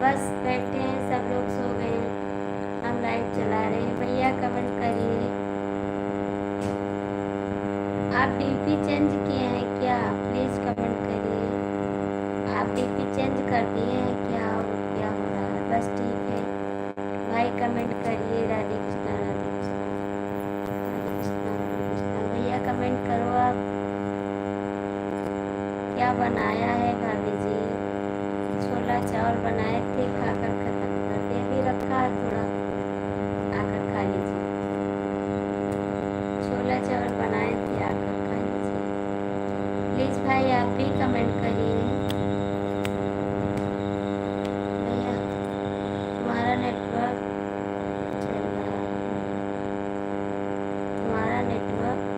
बस बैठे हैं, सब लोग सो गए हैं, हम लाइट चला रहे हैं भैया, कमेंट करिए। आप डीपी चेंज किए हैं क्या? प्लीज कमेंट करिए। आप डीपी चेंज कर दिए हैं क्या और क्या हो रहा है? बस ठीक है भाई, कमेंट करिए। राधे कृष्णा, राधे कृष्णा, राधे कृष्णा, राधे कृष्णा। भैया कमेंट करो आप। क्या बनाया है भाभी जी? छोला चावल बनाए थे, खाकर खत्म कर दिया, भी रखा है थोड़ा, आकर खा लीजिए। छोला चावल बनाए थे, आकर खा लीजिए। प्लीज भाई आप भी कमेंट करिए। भैया तुम्हारा नेटवर्क चल रहा है, तुम्हारा नेटवर्क।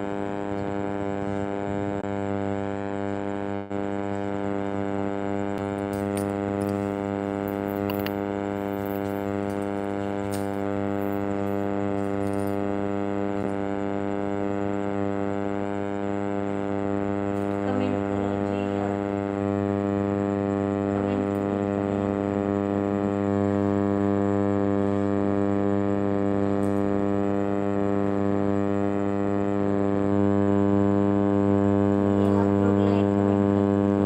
कमेंट करो जी आप, कमेंट नहीं करें आप, ये आप लोग लाइक कमेंट कर दीजिए।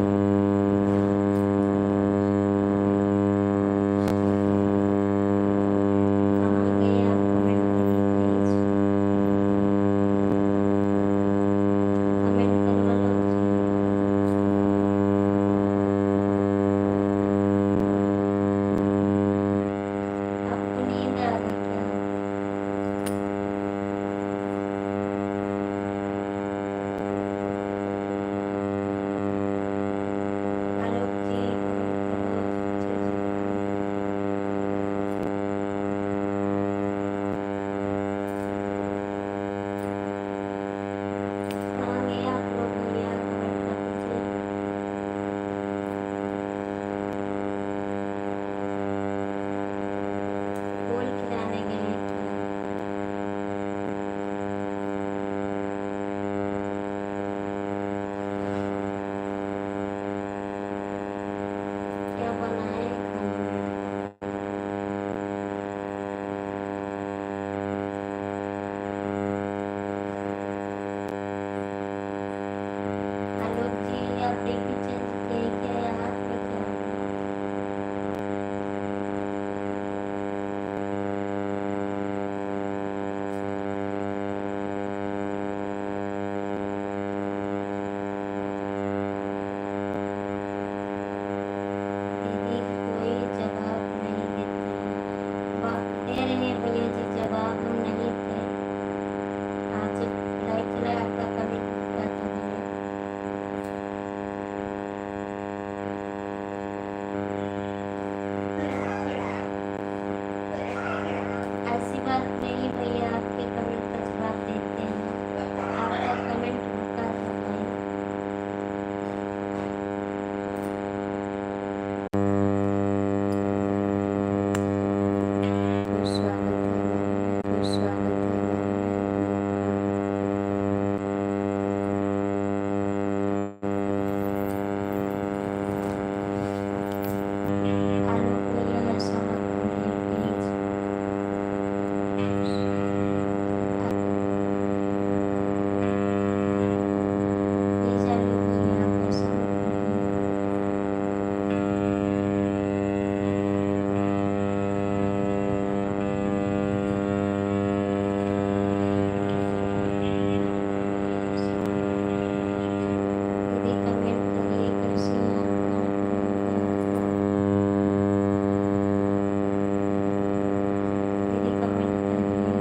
कहाँ गए आप? कमेंट करिए प्लीज, कमेंट करवा लो जी। आपको नींद आ गई क्या? आलोक जी कमेंट करो, सुचिल जी कहाँ गए आप लोग? भैया कमेंट कर दीजिए। गोल खिलाने गए हैं क्या? क्या बनाए हैं खाने में? आलोक जी आप डीपी चेंज किए क्या? यहाँ पे क्या हो रहा है? दीदी कोई जवाब नहीं देते हैं। दे रहे हैं भैया जी जवाब, हम नहीं थे आज जब लाइट चला आपका कमेंट दिखा था भैया। ऐसी बात नहीं भैया, आपके कमेंट का जवाब देते हैं। आपका कमेंट रुका था भाई। फिर स्वागत है लाइव में, फिर स्वागत है लाइव में आपका। आलोक भैया ऐसा मत बोलिए प्लीज। प्लीज आलोक भैया आप ऐसा मत बोलिए। दीदी कमेंट करिए, कैसी हैं आप? खाना पीना हो गया? दीदी कमेंट करिए।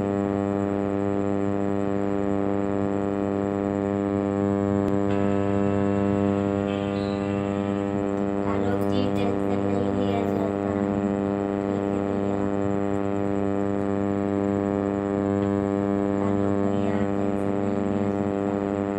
आलोक जी टेंशन नहीं लिया जाता है, ठीक है भैया। आलोक भैया टेंशन नहीं लिया जाता है।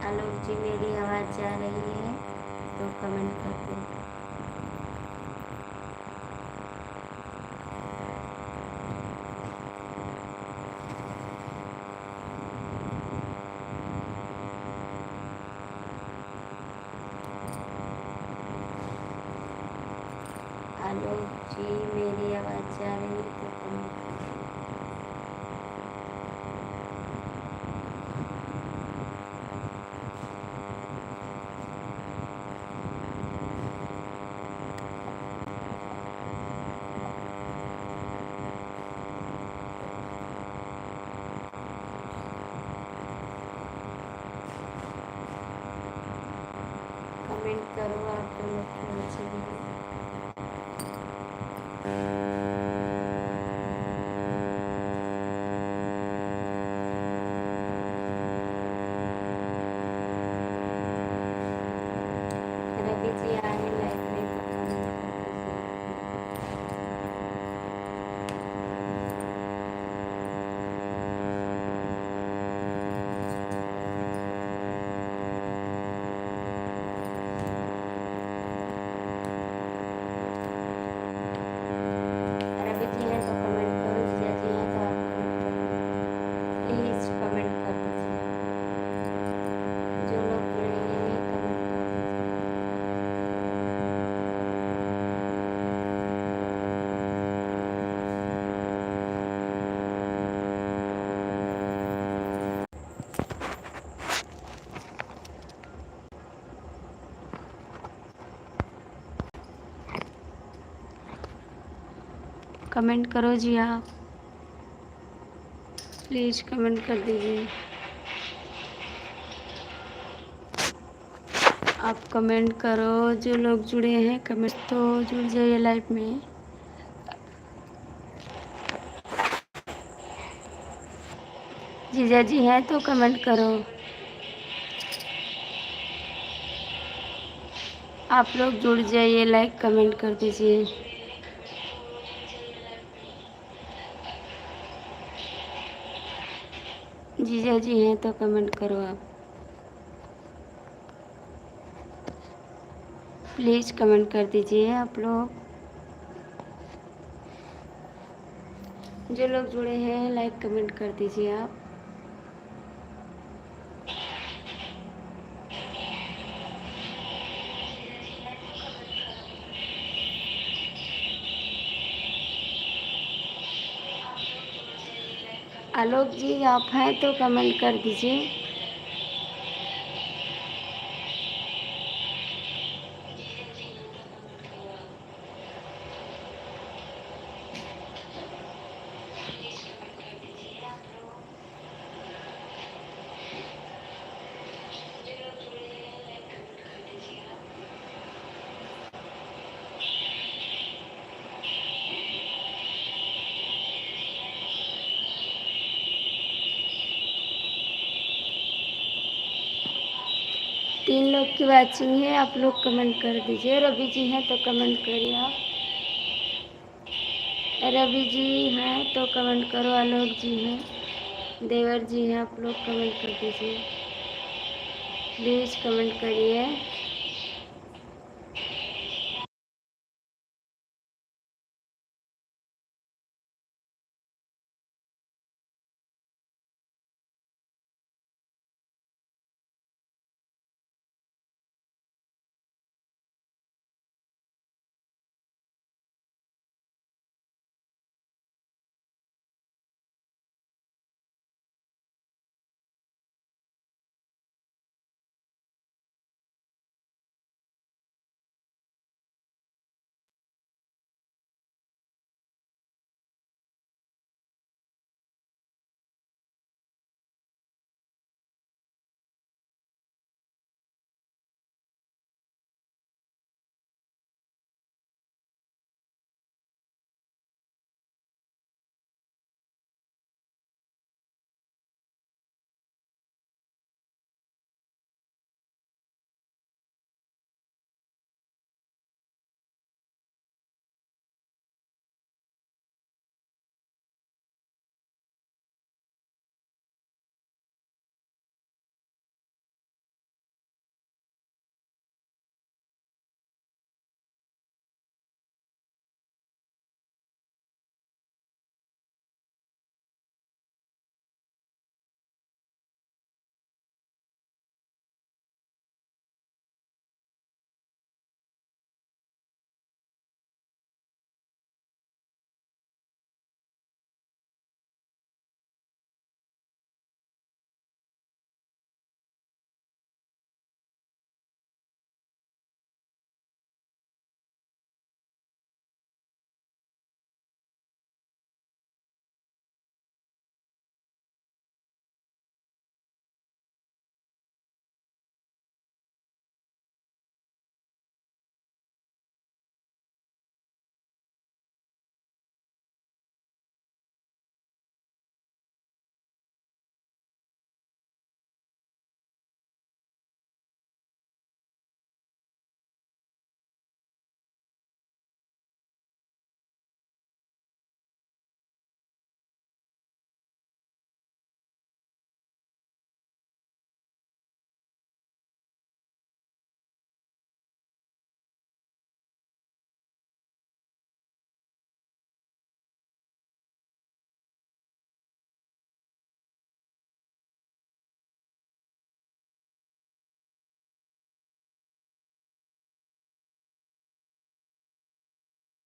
आलोक जी मेरी आवाज़ जा रही है तो कमेंट कर दो। आलोक जी मेरी आवाज़ जा रही है तो कमेंट कर दो। कमेंट करो आप लोग थोड़ा सा भी। रवि जी आए लाइव में तो कमेंट कर दीजिए। रवि जी हैं तो कमेंट करो, जिया जी हैं तो आप कमेंट करो, प्लीज़ कमेंट कर दीजिए। जो लोग जुड़े हैं कमेंट कर दीजिए। कमेंट करो जी आप, प्लीज़ कमेंट कर दीजिए। आप कमेंट करो, जो लोग जुड़े हैं कमेंट तो जुड़ जाइए लाइव में। जीजा जी हैं तो कमेंट करो। आप लोग जुड़ जाइए, लाइक कमेंट कर दीजिए। जीजा जी हैं तो कमेंट करो आप, प्लीज़ कमेंट कर दीजिए आप लोग। जो लोग जुड़े हैं लाइक कमेंट कर दीजिए आप। 'आलोक जी आप हैं तो कमेंट कर दीजिए। तीन लोग की वॉचिंग है, आप लोग कमेंट कर दीजिए। रवि जी हैं तो कमेंट करिए आप। रवि जी हैं तो कमेंट करो, आलोक जी हैं, देवर जी हैं, आप लोग कमेंट कर दीजिए, प्लीज़ कमेंट करिए।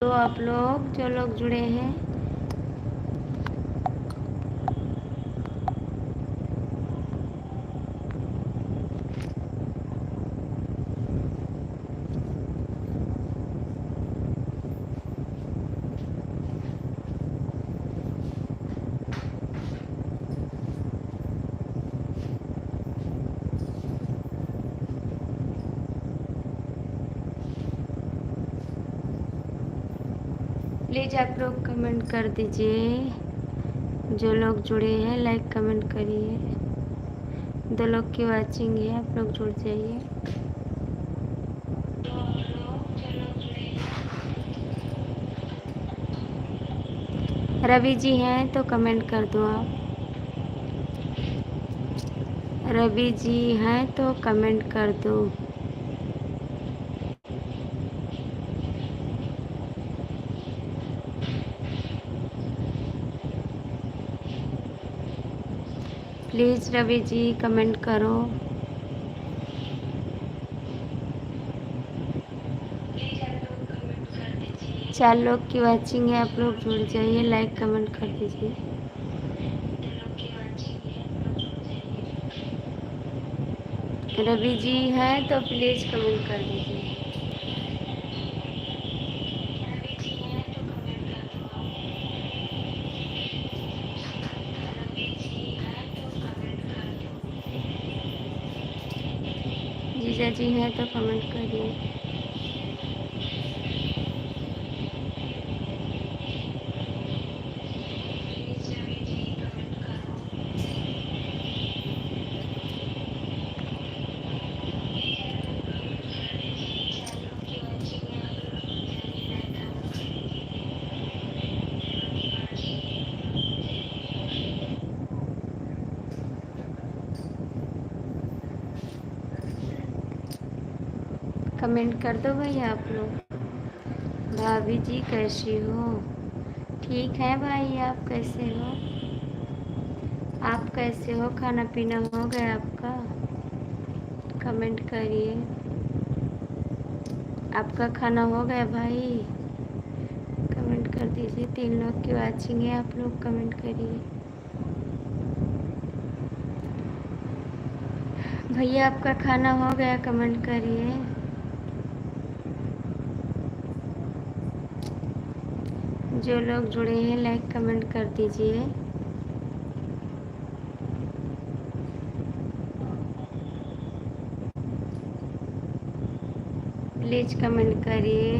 तो आप लोग जो लोग जुड़े हैं, प्लीज़ आप लोग कमेंट कर दीजिए। जो लोग जुड़े हैं लाइक कमेंट करिए। 2 लोग की वाचिंग है, आप लोग जुड़ जाइए। रवि जी हैं तो कमेंट कर दो आप। रवि जी हैं तो कमेंट कर दो। प्लीज़ रवि जी कमेंट करो। 4 लोग की वाचिंग है, आप लोग जुड़ जाइए, लाइक कमेंट कर दीजिए। रवि जी हैं तो प्लीज़ कमेंट कर दीजिए। जीजा जी हैं तो कमेंट करिए। कमेंट कर दो भाई आप लोग। भाभी जी कैसी हो? ठीक है भाई, आप कैसे हो? आप कैसे हो? खाना पीना हो गया आपका? कमेंट करिए। आपका खाना हो गया भाई? कमेंट कर दीजिए। 3 लोग की वाचिंग है, आप लोग कमेंट करिए। भैया आपका खाना हो गया? कमेंट करिए। जो लोग जुड़े हैं लाइक कमेंट कर दीजिए। प्लीज़ कमेंट करिए।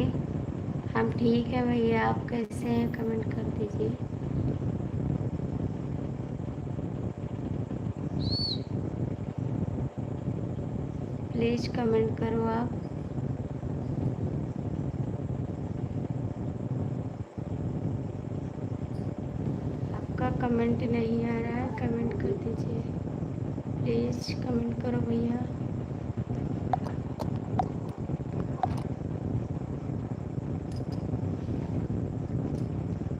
हम ठीक है भैया, आप कैसे हैं? कमेंट कर दीजिए। प्लीज़ कमेंट करो आप। आपका कमेंट नहीं आ रहा है, कमेंट कर दीजिए। प्लीज़ कमेंट करो भैया।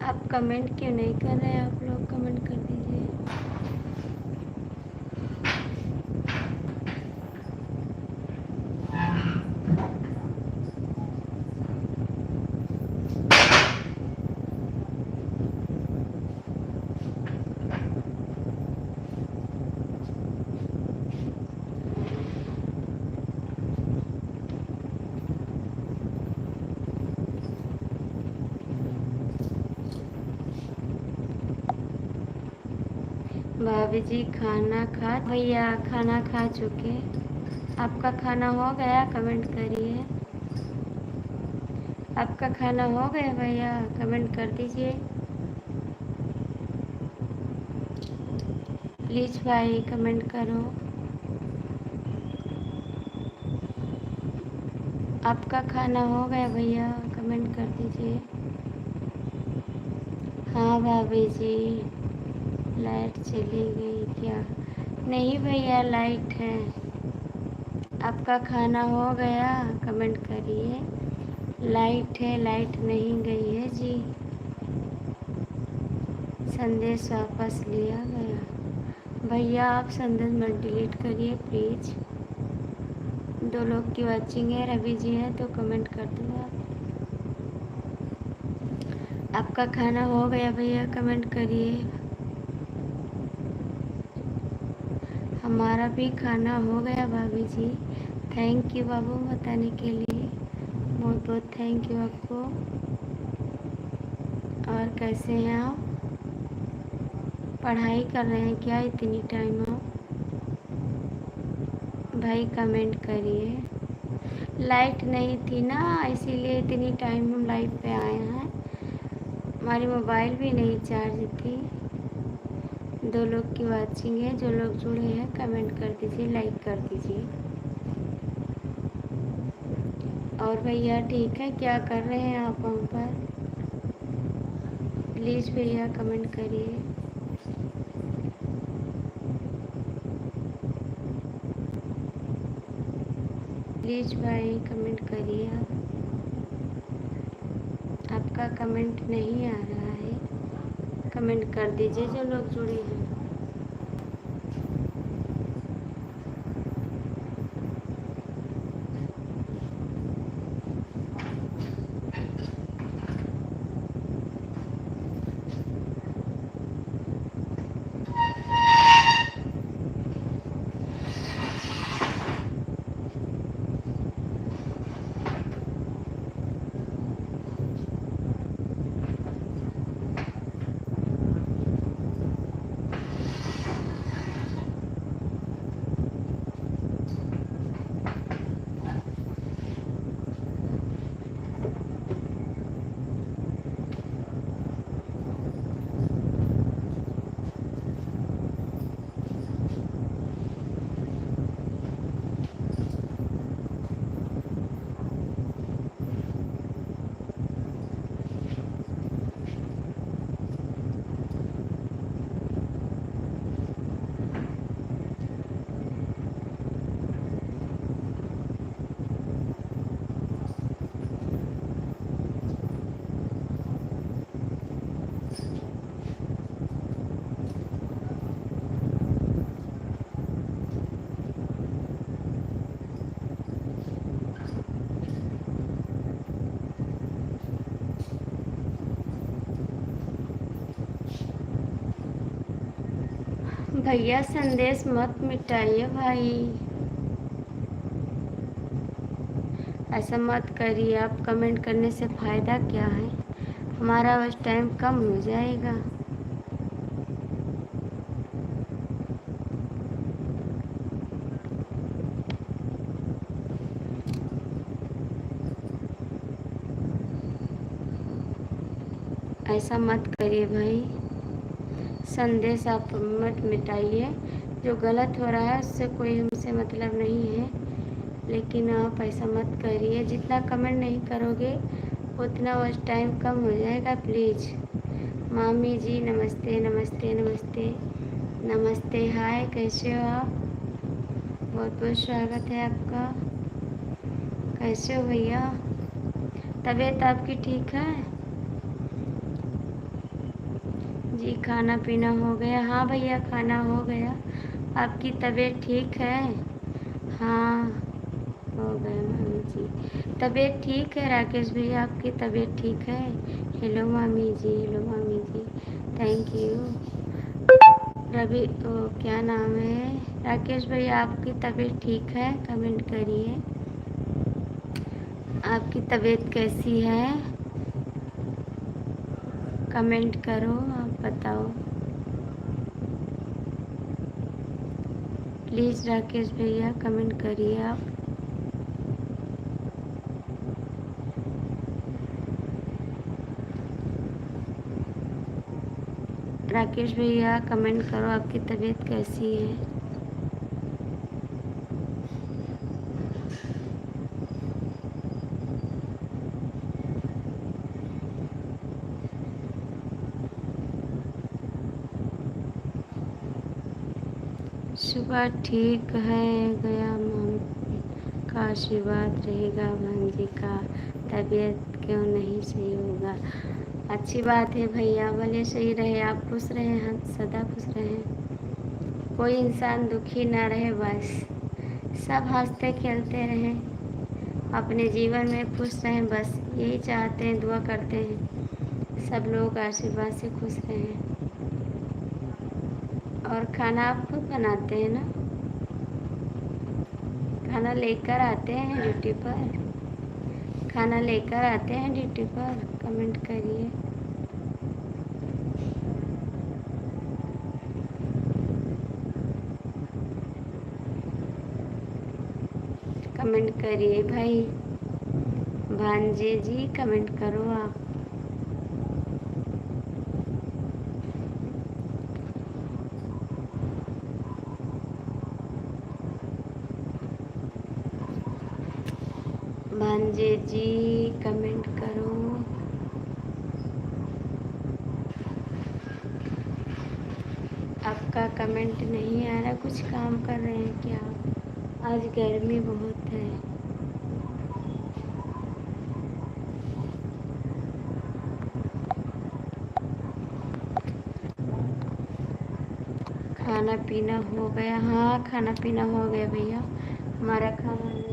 आप कमेंट क्यों नहीं कर रहे हैं? आप लोग कमेंट कर दीजिए। भाभी जी खाना खा भैया, खाना खा चुके। आपका खाना हो गया? कमेंट करिए। आपका खाना हो गया भैया? कमेंट कर दीजिए। प्लीज़ भाई कमेंट करो। आपका खाना हो गया भैया? कमेंट कर दीजिए। हाँ भाभी जी, लाइट चली गई क्या? नहीं भैया, लाइट है। आपका खाना हो गया? कमेंट करिए। लाइट है, लाइट नहीं गई है जी। संदेश वापस लिया गया। भैया आप संदेश मत डिलीट करिए प्लीज़। 2 लोग की वाचिंग है, रवि जी हैं तो कमेंट कर दो आप। आपका खाना हो गया भैया? कमेंट करिए। हमारा भी खाना हो गया भाभी जी। थैंक यू बाबू बताने के लिए, बहुत बहुत थैंक यू आपको। और कैसे हैं आप? पढ़ाई कर रहे हैं क्या इतनी टाइम आप? भाई कमेंट करिए। लाइट नहीं थी ना, इसीलिए इतनी टाइम हम लाइव पे आए हैं। हमारी मोबाइल भी नहीं चार्ज थी। 2 लोग की वाचिंग है, जो लोग जुड़े हैं कमेंट कर दीजिए, लाइक कर दीजिए। और भैया ठीक है, क्या कर रहे हैं आप वहाँ पर? प्लीज़ भैया कमेंट करिए। प्लीज़ भाई कमेंट करिए आप। आपका कमेंट नहीं आ रहा है, कमेंट कर दीजिए जो लोग जुड़े हैं। भैया संदेश मत मिटाइए भाई, ऐसा मत करिए। आप कमेंट करने से फ़ायदा क्या है? हमारा बस टाइम कम हो जाएगा। ऐसा मत करिए भाई, संदेश आप मत मिटाइए। जो गलत हो रहा है उससे कोई हमसे मतलब नहीं है, लेकिन आप ऐसा मत करिए। जितना कमेंट नहीं करोगे उतना बस टाइम कम हो जाएगा, प्लीज़। मामी जी नमस्ते नमस्ते नमस्ते नमस्ते, हाय कैसे हो आप? बहुत बहुत स्वागत है आपका। कैसे हो भैया? तबीयत आपकी ठीक है जी? खाना पीना हो गया? हाँ भैया खाना हो गया। आपकी तबीयत ठीक है? हाँ हो गया मामी जी। तबीयत ठीक है राकेश भैया? आपकी तबीयत ठीक है? हेलो मामी जी, हेलो मामी जी, थैंक यू। रवि क्या नाम है? राकेश भैया आपकी तबीयत ठीक है? कमेंट करिए, आपकी तबीयत कैसी है? कमेंट करो, आप बताओ प्लीज़। राकेश भैया कमेंट करिए आप। राकेश भैया कमेंट करो, आपकी तबीयत कैसी है? सुबह ठीक है गया, मम्मी का आशीर्वाद रहेगा। बहन जी का तबीयत क्यों नहीं सही होगा? अच्छी बात है भैया, भले सही रहे, आप खुश रहें, हम सदा खुश रहें। कोई इंसान दुखी ना रहे, बस सब हंसते खेलते रहें, अपने जीवन में खुश रहें, बस यही चाहते हैं, दुआ करते हैं सब लोग आशीर्वाद से खुश रहें। और खाना आप खुद बनाते हैं ना? खाना लेकर आते हैं ड्यूटी पर? खाना लेकर आते हैं ड्यूटी पर? कमेंट करिए। कमेंट करिए भाई। भांजे जी कमेंट करो आप। भांजे जी कमेंट करो। आपका कमेंट नहीं आ रहा, कुछ काम कर रहे हैं क्या आप? आज गर्मी बहुत है। खाना पीना हो गया? हाँ खाना पीना हो गया भैया, हमारा खाना हो गया।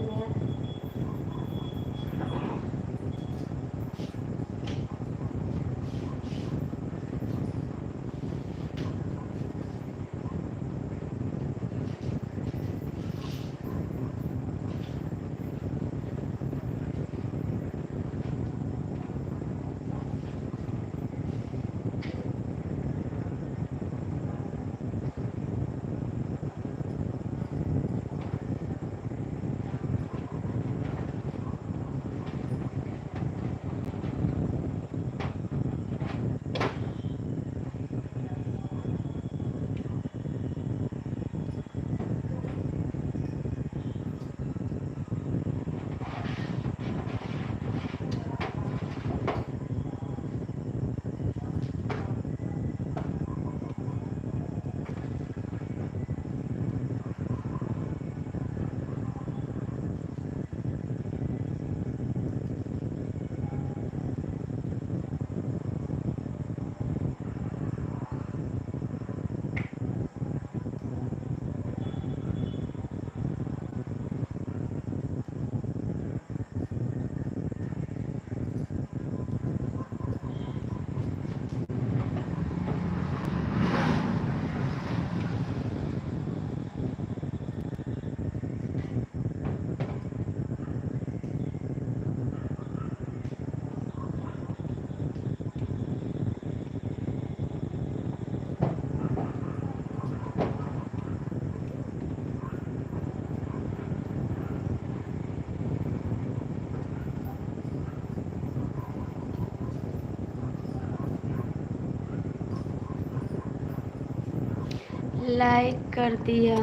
लाइक कर दिया।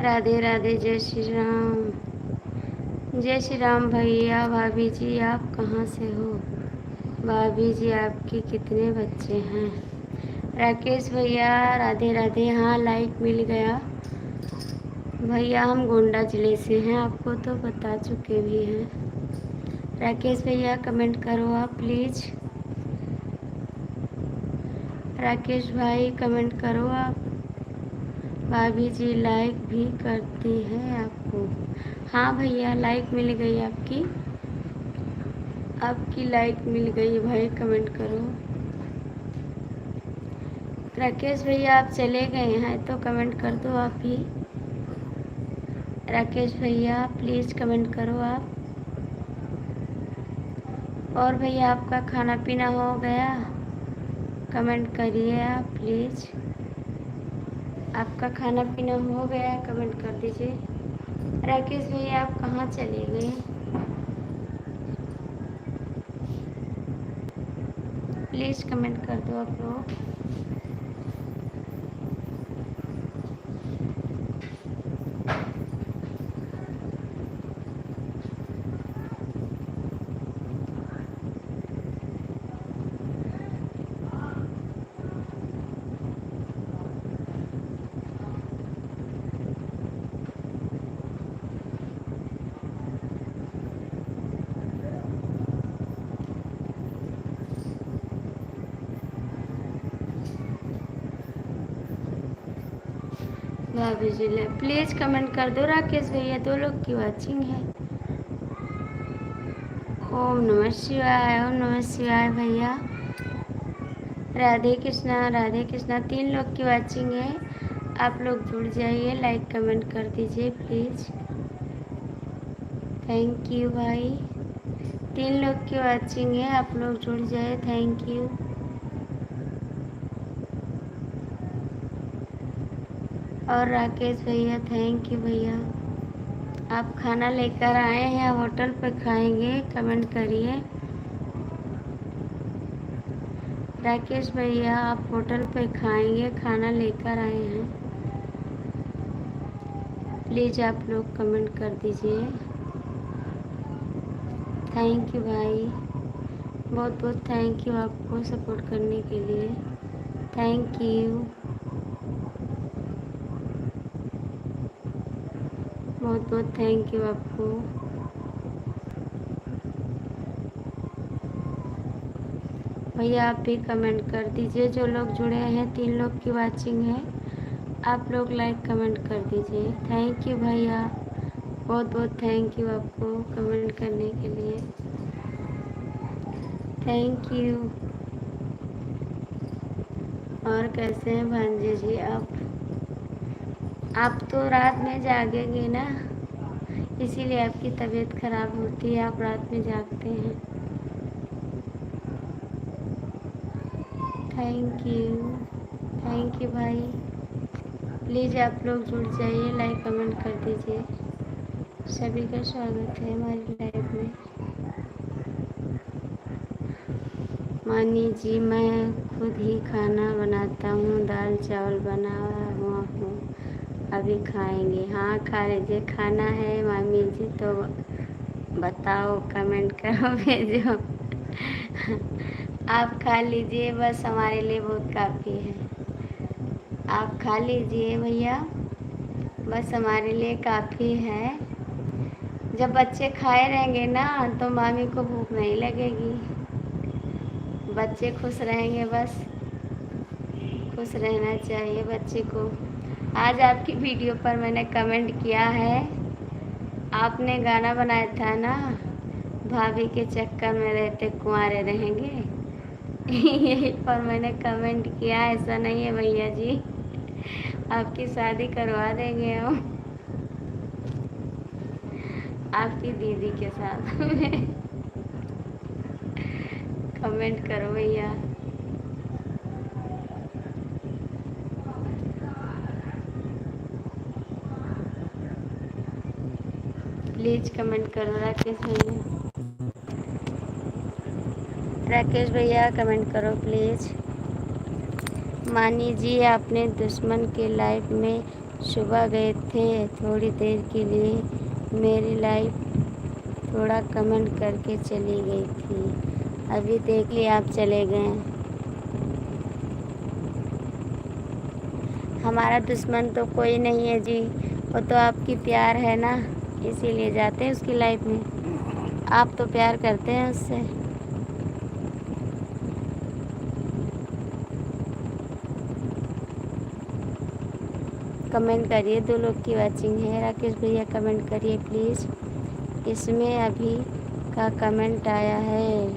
राधे राधे, जय श्री राम। जय श्री राम भैया। भाभी जी आप कहाँ से हो? भाभी जी आपके कितने बच्चे हैं? राकेश भैया राधे राधे। हाँ लाइक मिल गया भैया, हम गोंडा ज़िले से हैं, आपको तो बता चुके भी हैं। राकेश भैया कमेंट करो आप प्लीज़। राकेश भाई कमेंट करो आप। भाभी जी लाइक भी करती है आपको? हाँ भैया लाइक मिल गई आपकी, आपकी लाइक मिल गई भाई, कमेंट करो। राकेश भैया आप चले गए हैं तो कमेंट कर दो आप भी। राकेश भैया प्लीज़ कमेंट करो आप। और भैया आपका खाना पीना हो गया? कमेंट करिए आप प्लीज़। आपका खाना पीना हो गया? कमेंट कर दीजिए। राकेश भैया आप कहाँ चले गए? प्लीज़ कमेंट कर दो आप लोग। भाभी जी प्लीज़ कमेंट कर दो। राकेश भैया 2 लोग की वॉचिंग है। ओम नमः शिवाय, ओम नमः शिवाय भैया। राधे कृष्णा 3 लोग की वॉचिंग है। आप लोग जुड़ जाइए, लाइक कमेंट कर दीजिए प्लीज़। थैंक यू भाई। 3 लोग की वॉचिंग है, आप लोग जुड़ जाए, थैंक यू। और राकेश भैया थैंक यू भैया। आप खाना लेकर आए हैं, होटल पर खाएंगे, कमेंट करिए। राकेश भैया आप होटल पर खाएंगे, खाना लेकर आए हैं, प्लीज़ आप लोग कमेंट कर दीजिए। थैंक यू भाई, बहुत बहुत थैंक यू आपको सपोर्ट करने के लिए, थैंक यू, बहुत बहुत थैंक यू आपको। भैया आप भी कमेंट कर दीजिए, जो लोग जुड़े हैं 3 लोग की वाचिंग है, आप लोग लाइक कमेंट कर दीजिए। थैंक यू भैया, बहुत बहुत थैंक यू आपको कमेंट करने के लिए, थैंक यू। और कैसे हैं भांजे जी आप तो रात में जागेंगे ना, इसीलिए आपकी तबीयत खराब होती है, आप रात में जागते हैं। थैंक यू भाई, प्लीज़ आप लोग जुड़ जाइए, लाइक कमेंट कर दीजिए। सभी का स्वागत है हमारी लाइफ में। मानी जी मैं खुद ही खाना बनाता हूँ, दाल चावल बना हुआ हूँ, अभी खाएंगे। हाँ खा लीजिए, खाना है मामी जी तो बताओ, कमेंट करो, भेजो। आप खा लीजिए, बस हमारे लिए बहुत काफ़ी है। आप खा लीजिए भैया, बस हमारे लिए काफ़ी है। जब बच्चे खाए रहेंगे ना तो मामी को भूख नहीं लगेगी, बच्चे खुश रहेंगे, बस खुश रहना चाहिए बच्चे को। आज आपकी वीडियो पर मैंने कमेंट किया है, आपने गाना बनाया था ना, भाभी के चक्कर में रहते कुंवारे रहेंगे। यही पर मैंने कमेंट किया, ऐसा नहीं है भैया जी, आपकी शादी करवा देंगे हम आपकी दीदी के साथ में। कमेंट करो भैया, प्लीज कमेंट करो। राकेश भैया कमेंट करो प्लीज। मानी जी आपने दुश्मन के लाइफ में सुबह गए थे थोड़ी देर के लिए, मेरी लाइफ थोड़ा कमेंट करके चली गई थी, अभी देख लिया आप चले गए। हमारा दुश्मन तो कोई नहीं है जी, वो तो आपकी प्यार है ना, इसीलिए जाते हैं उसकी लाइफ में। आप तो प्यार करते हैं उससे। कमेंट करिए, 2 लोग की वाचिंग है। राकेश भैया कमेंट करिए प्लीज़। इसमें अभी का कमेंट आया है,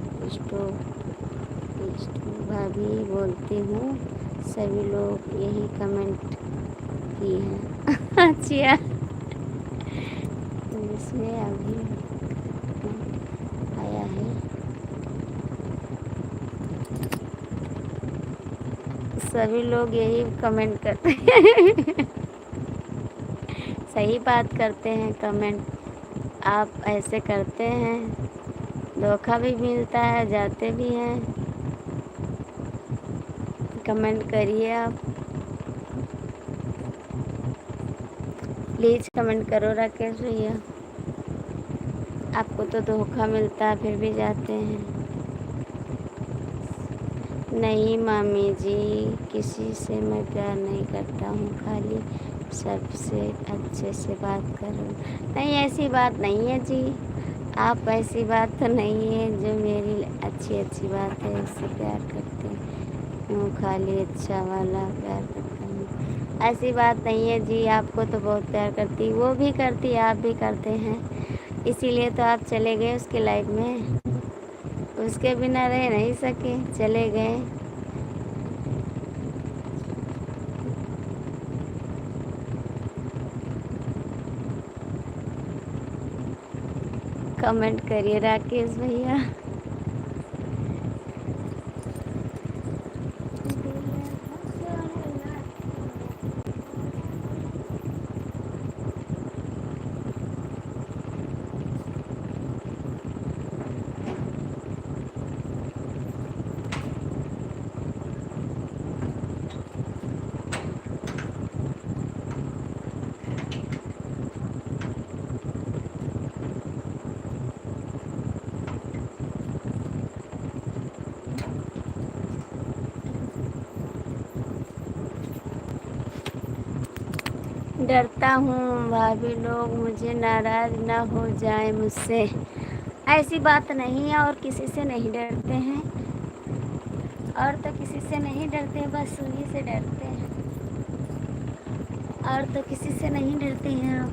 भाभी बोलती हूँ, सभी लोग यही कमेंट किए हैं। अच्छा, इसमें अभी आया है, सभी लोग यही कमेंट करते हैं। सही बात करते हैं कमेंट, आप ऐसे करते हैं, धोखा भी मिलता है, जाते भी हैं। कमेंट करिए आप, प्लीज़ कमेंट करो राकेश भैया। आपको तो धोखा मिलता है फिर भी जाते हैं। नहीं मामी जी, किसी से मैं प्यार नहीं करता हूँ, खाली सबसे अच्छे से बात करो। नहीं ऐसी बात नहीं है जी, आप ऐसी बात तो नहीं है, जो मेरी अच्छी बात है उससे प्यार करते हूँ, खाली अच्छा वाला प्यार करता हूँ, ऐसी बात नहीं है जी। आपको तो बहुत प्यार करती, वो भी करती, आप भी करते हैं, इसीलिए तो आप चले गए उसके लाइफ में, उसके बिना रह नहीं सके, चले गए। कमेंट करिए राकेश भैया। डरता हूँ भाभी लोग मुझे नाराज ना हो जाए मुझसे। ऐसी बात नहीं है, और किसी से नहीं डरते हैं, और तो किसी से नहीं डरते, बस उन्हीं से डरते हैं, और तो किसी से नहीं डरते हैं आप।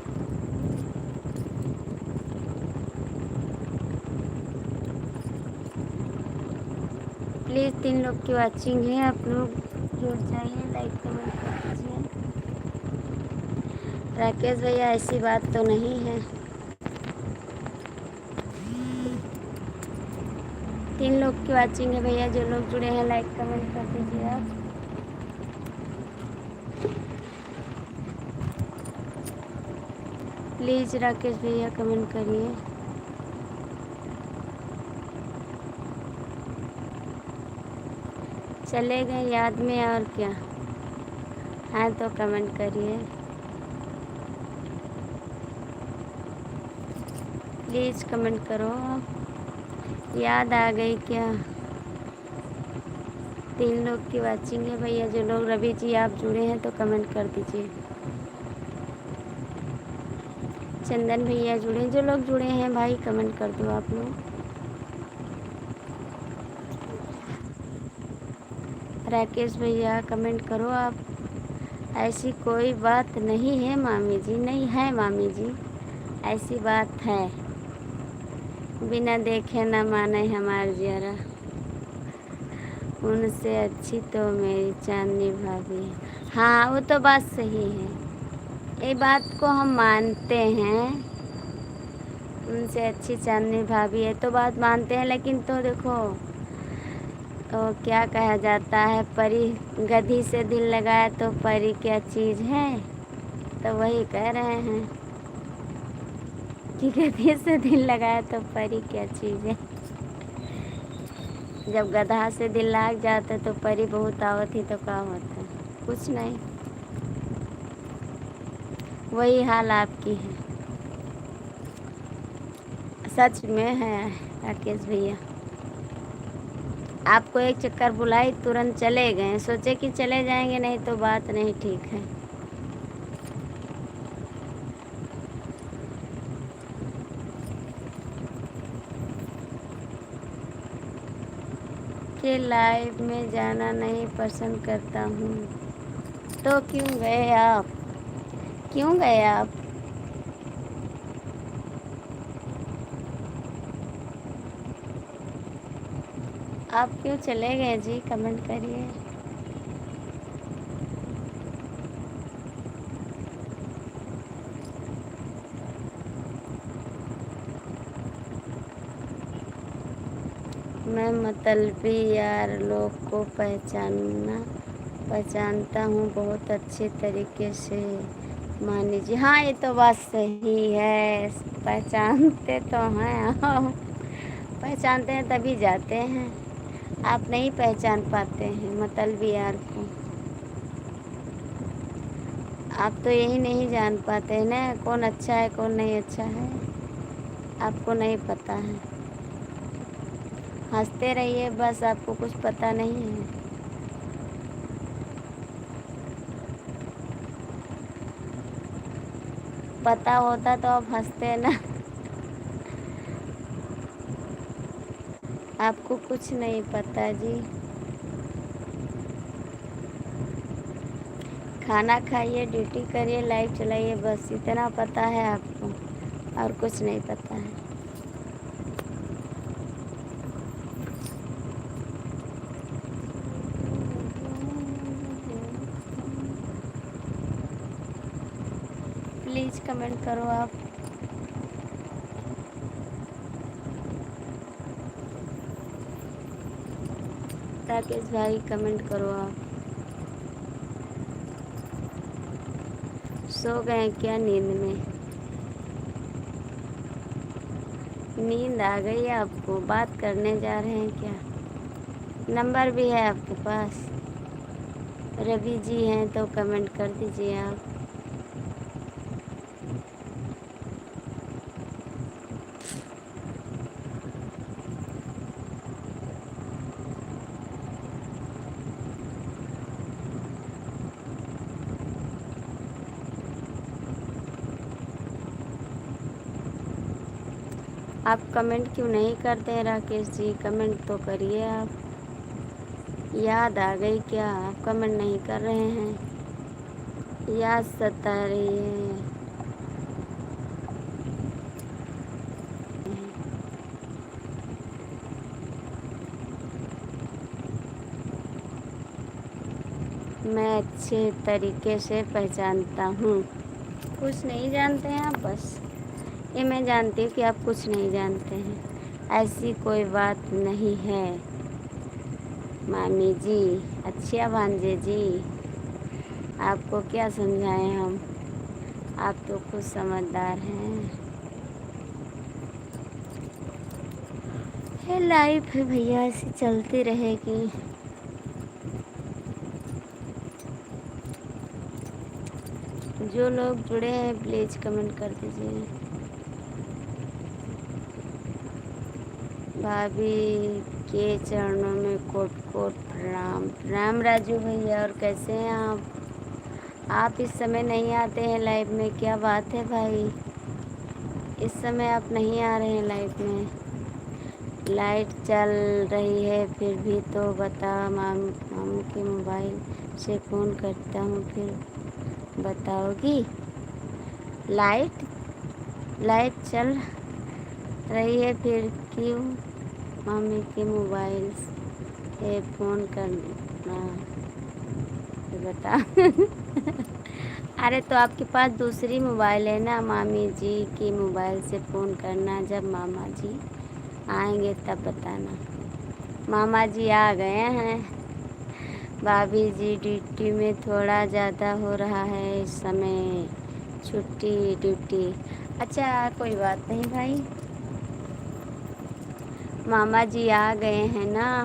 प्लीज़ 3 लोग की वॉचिंग है, आप लोग जुड़ जाइए, लाइक कमेंट कर दीजिए। राकेश भैया ऐसी बात तो नहीं है। 3 लोग की वॉचिंग है भैया, जो लोग जुड़े हैं लाइक कमेंट कर दीजिए आप। प्लीज़ राकेश भैया कमेंट करिए। चले गए याद में, और क्या। हाँ तो कमेंट करिए प्लीज़, कमेंट करो। याद आ गई क्या? 3 लोग की वॉचिंग है भैया, जो लोग, रवि जी आप जुड़े हैं तो कमेंट कर दीजिए। चंदन भैया जुड़े, जो लोग जुड़े हैं भाई कमेंट कर दो आप लोग। राकेश भैया कमेंट करो आप। ऐसी कोई बात नहीं है मामी जी, नहीं है मामी जी, ऐसी बात है। बिना देखे न माने हमार जरा, उनसे अच्छी तो मेरी चांदनी भाभी है। हाँ वो तो बात सही है, ये बात को हम मानते हैं, उनसे अच्छी चांदनी भाभी है तो बात मानते हैं। लेकिन तो देखो, तो क्या कहा जाता है, परी गधी से दिल लगाया तो परी क्या चीज़ है, तो वही कह रहे हैं कि गधी से दिल लगाया तो परी क्या चीज़ है। जब गधा से दिल लाग जाता तो परी बहुत आवत ही तो क्या होता, कुछ नहीं। वही हाल आपकी है, सच में है राकेश भैया। आपको एक चक्कर बुलाई तुरंत चले गए, सोचे कि चले जाएंगे, नहीं तो बात नहीं ठीक है। कि लाइव में जाना नहीं पसंद करता हूँ। तो क्यों गए आप, क्यों गए आप? आप क्यों चले गए जी, कमेंट करिए। मैं मतलबी यार लोग को पहचानता हूँ बहुत अच्छे तरीके से मानी जी। हाँ ये तो बात सही है, पहचानते तो हैं हम, पहचानते हैं तभी जाते हैं। आप नहीं पहचान पाते हैं मतलबी यार को, आप तो यही नहीं जान पाते हैं ना, कौन अच्छा है कौन नहीं अच्छा है, आपको नहीं पता है। हंसते रहिए बस, आपको कुछ पता नहीं है। पता होता तो आप हंसते ना। आपको कुछ नहीं पता जी। खाना खाइए, ड्यूटी करिए, लाइव चलाइए, बस इतना पता है आपको, और कुछ नहीं पता है। प्लीज़ कमेंट करो आप। राकेश भाई कमेंट करो आप। सो गए क्या नींद में? नींद आ गई आपको? बात करने जा रहे हैं क्या? नंबर भी है आपके पास? रवि जी हैं तो कमेंट कर दीजिए आप। आप कमेंट क्यों नहीं करते हैं राकेश जी? कमेंट तो करिए आप। याद आ गई क्या? आप कमेंट नहीं कर रहे हैं। याद सता रही है। मैं अच्छे तरीके से पहचानता हूँ। कुछ नहीं जानते हैं आप? बस ये मैं जानती हूँ कि आप कुछ नहीं जानते हैं। ऐसी कोई बात नहीं है मामी जी। अच्छा भांजे जी, आपको क्या समझाएं हम? आप तो खुद समझदार हैं। ये लाइफ है भैया, ऐसी चलती रहेगी। जो लोग जुड़े हैं प्लीज़ कमेंट कर दीजिए। भाभी के चरणों में कोट कोट प्रणाम। प्रणाम राजू भैया। और कैसे हैं आप इस समय नहीं आते हैं लाइव में, क्या बात है भाई? इस समय आप नहीं आ रहे हैं लाइव में। लाइट चल रही है फिर भी तो बता। मामू के मोबाइल से फ़ोन करता हूँ, फिर बताओगी? लाइट लाइट चल रही है फिर क्यों मामी के मोबाइल से फ़ोन करना, फिर बता। अरे तो आपके पास दूसरी मोबाइल है ना, मामी जी की मोबाइल से फ़ोन करना। जब मामा जी आएंगे तब बताना। मामा जी आ गए हैं। भाभी जी ड्यूटी में थोड़ा ज़्यादा हो रहा है इस समय, छुट्टी ड्यूटी। अच्छा कोई बात नहीं भाई, मामा जी आ गए हैं ना।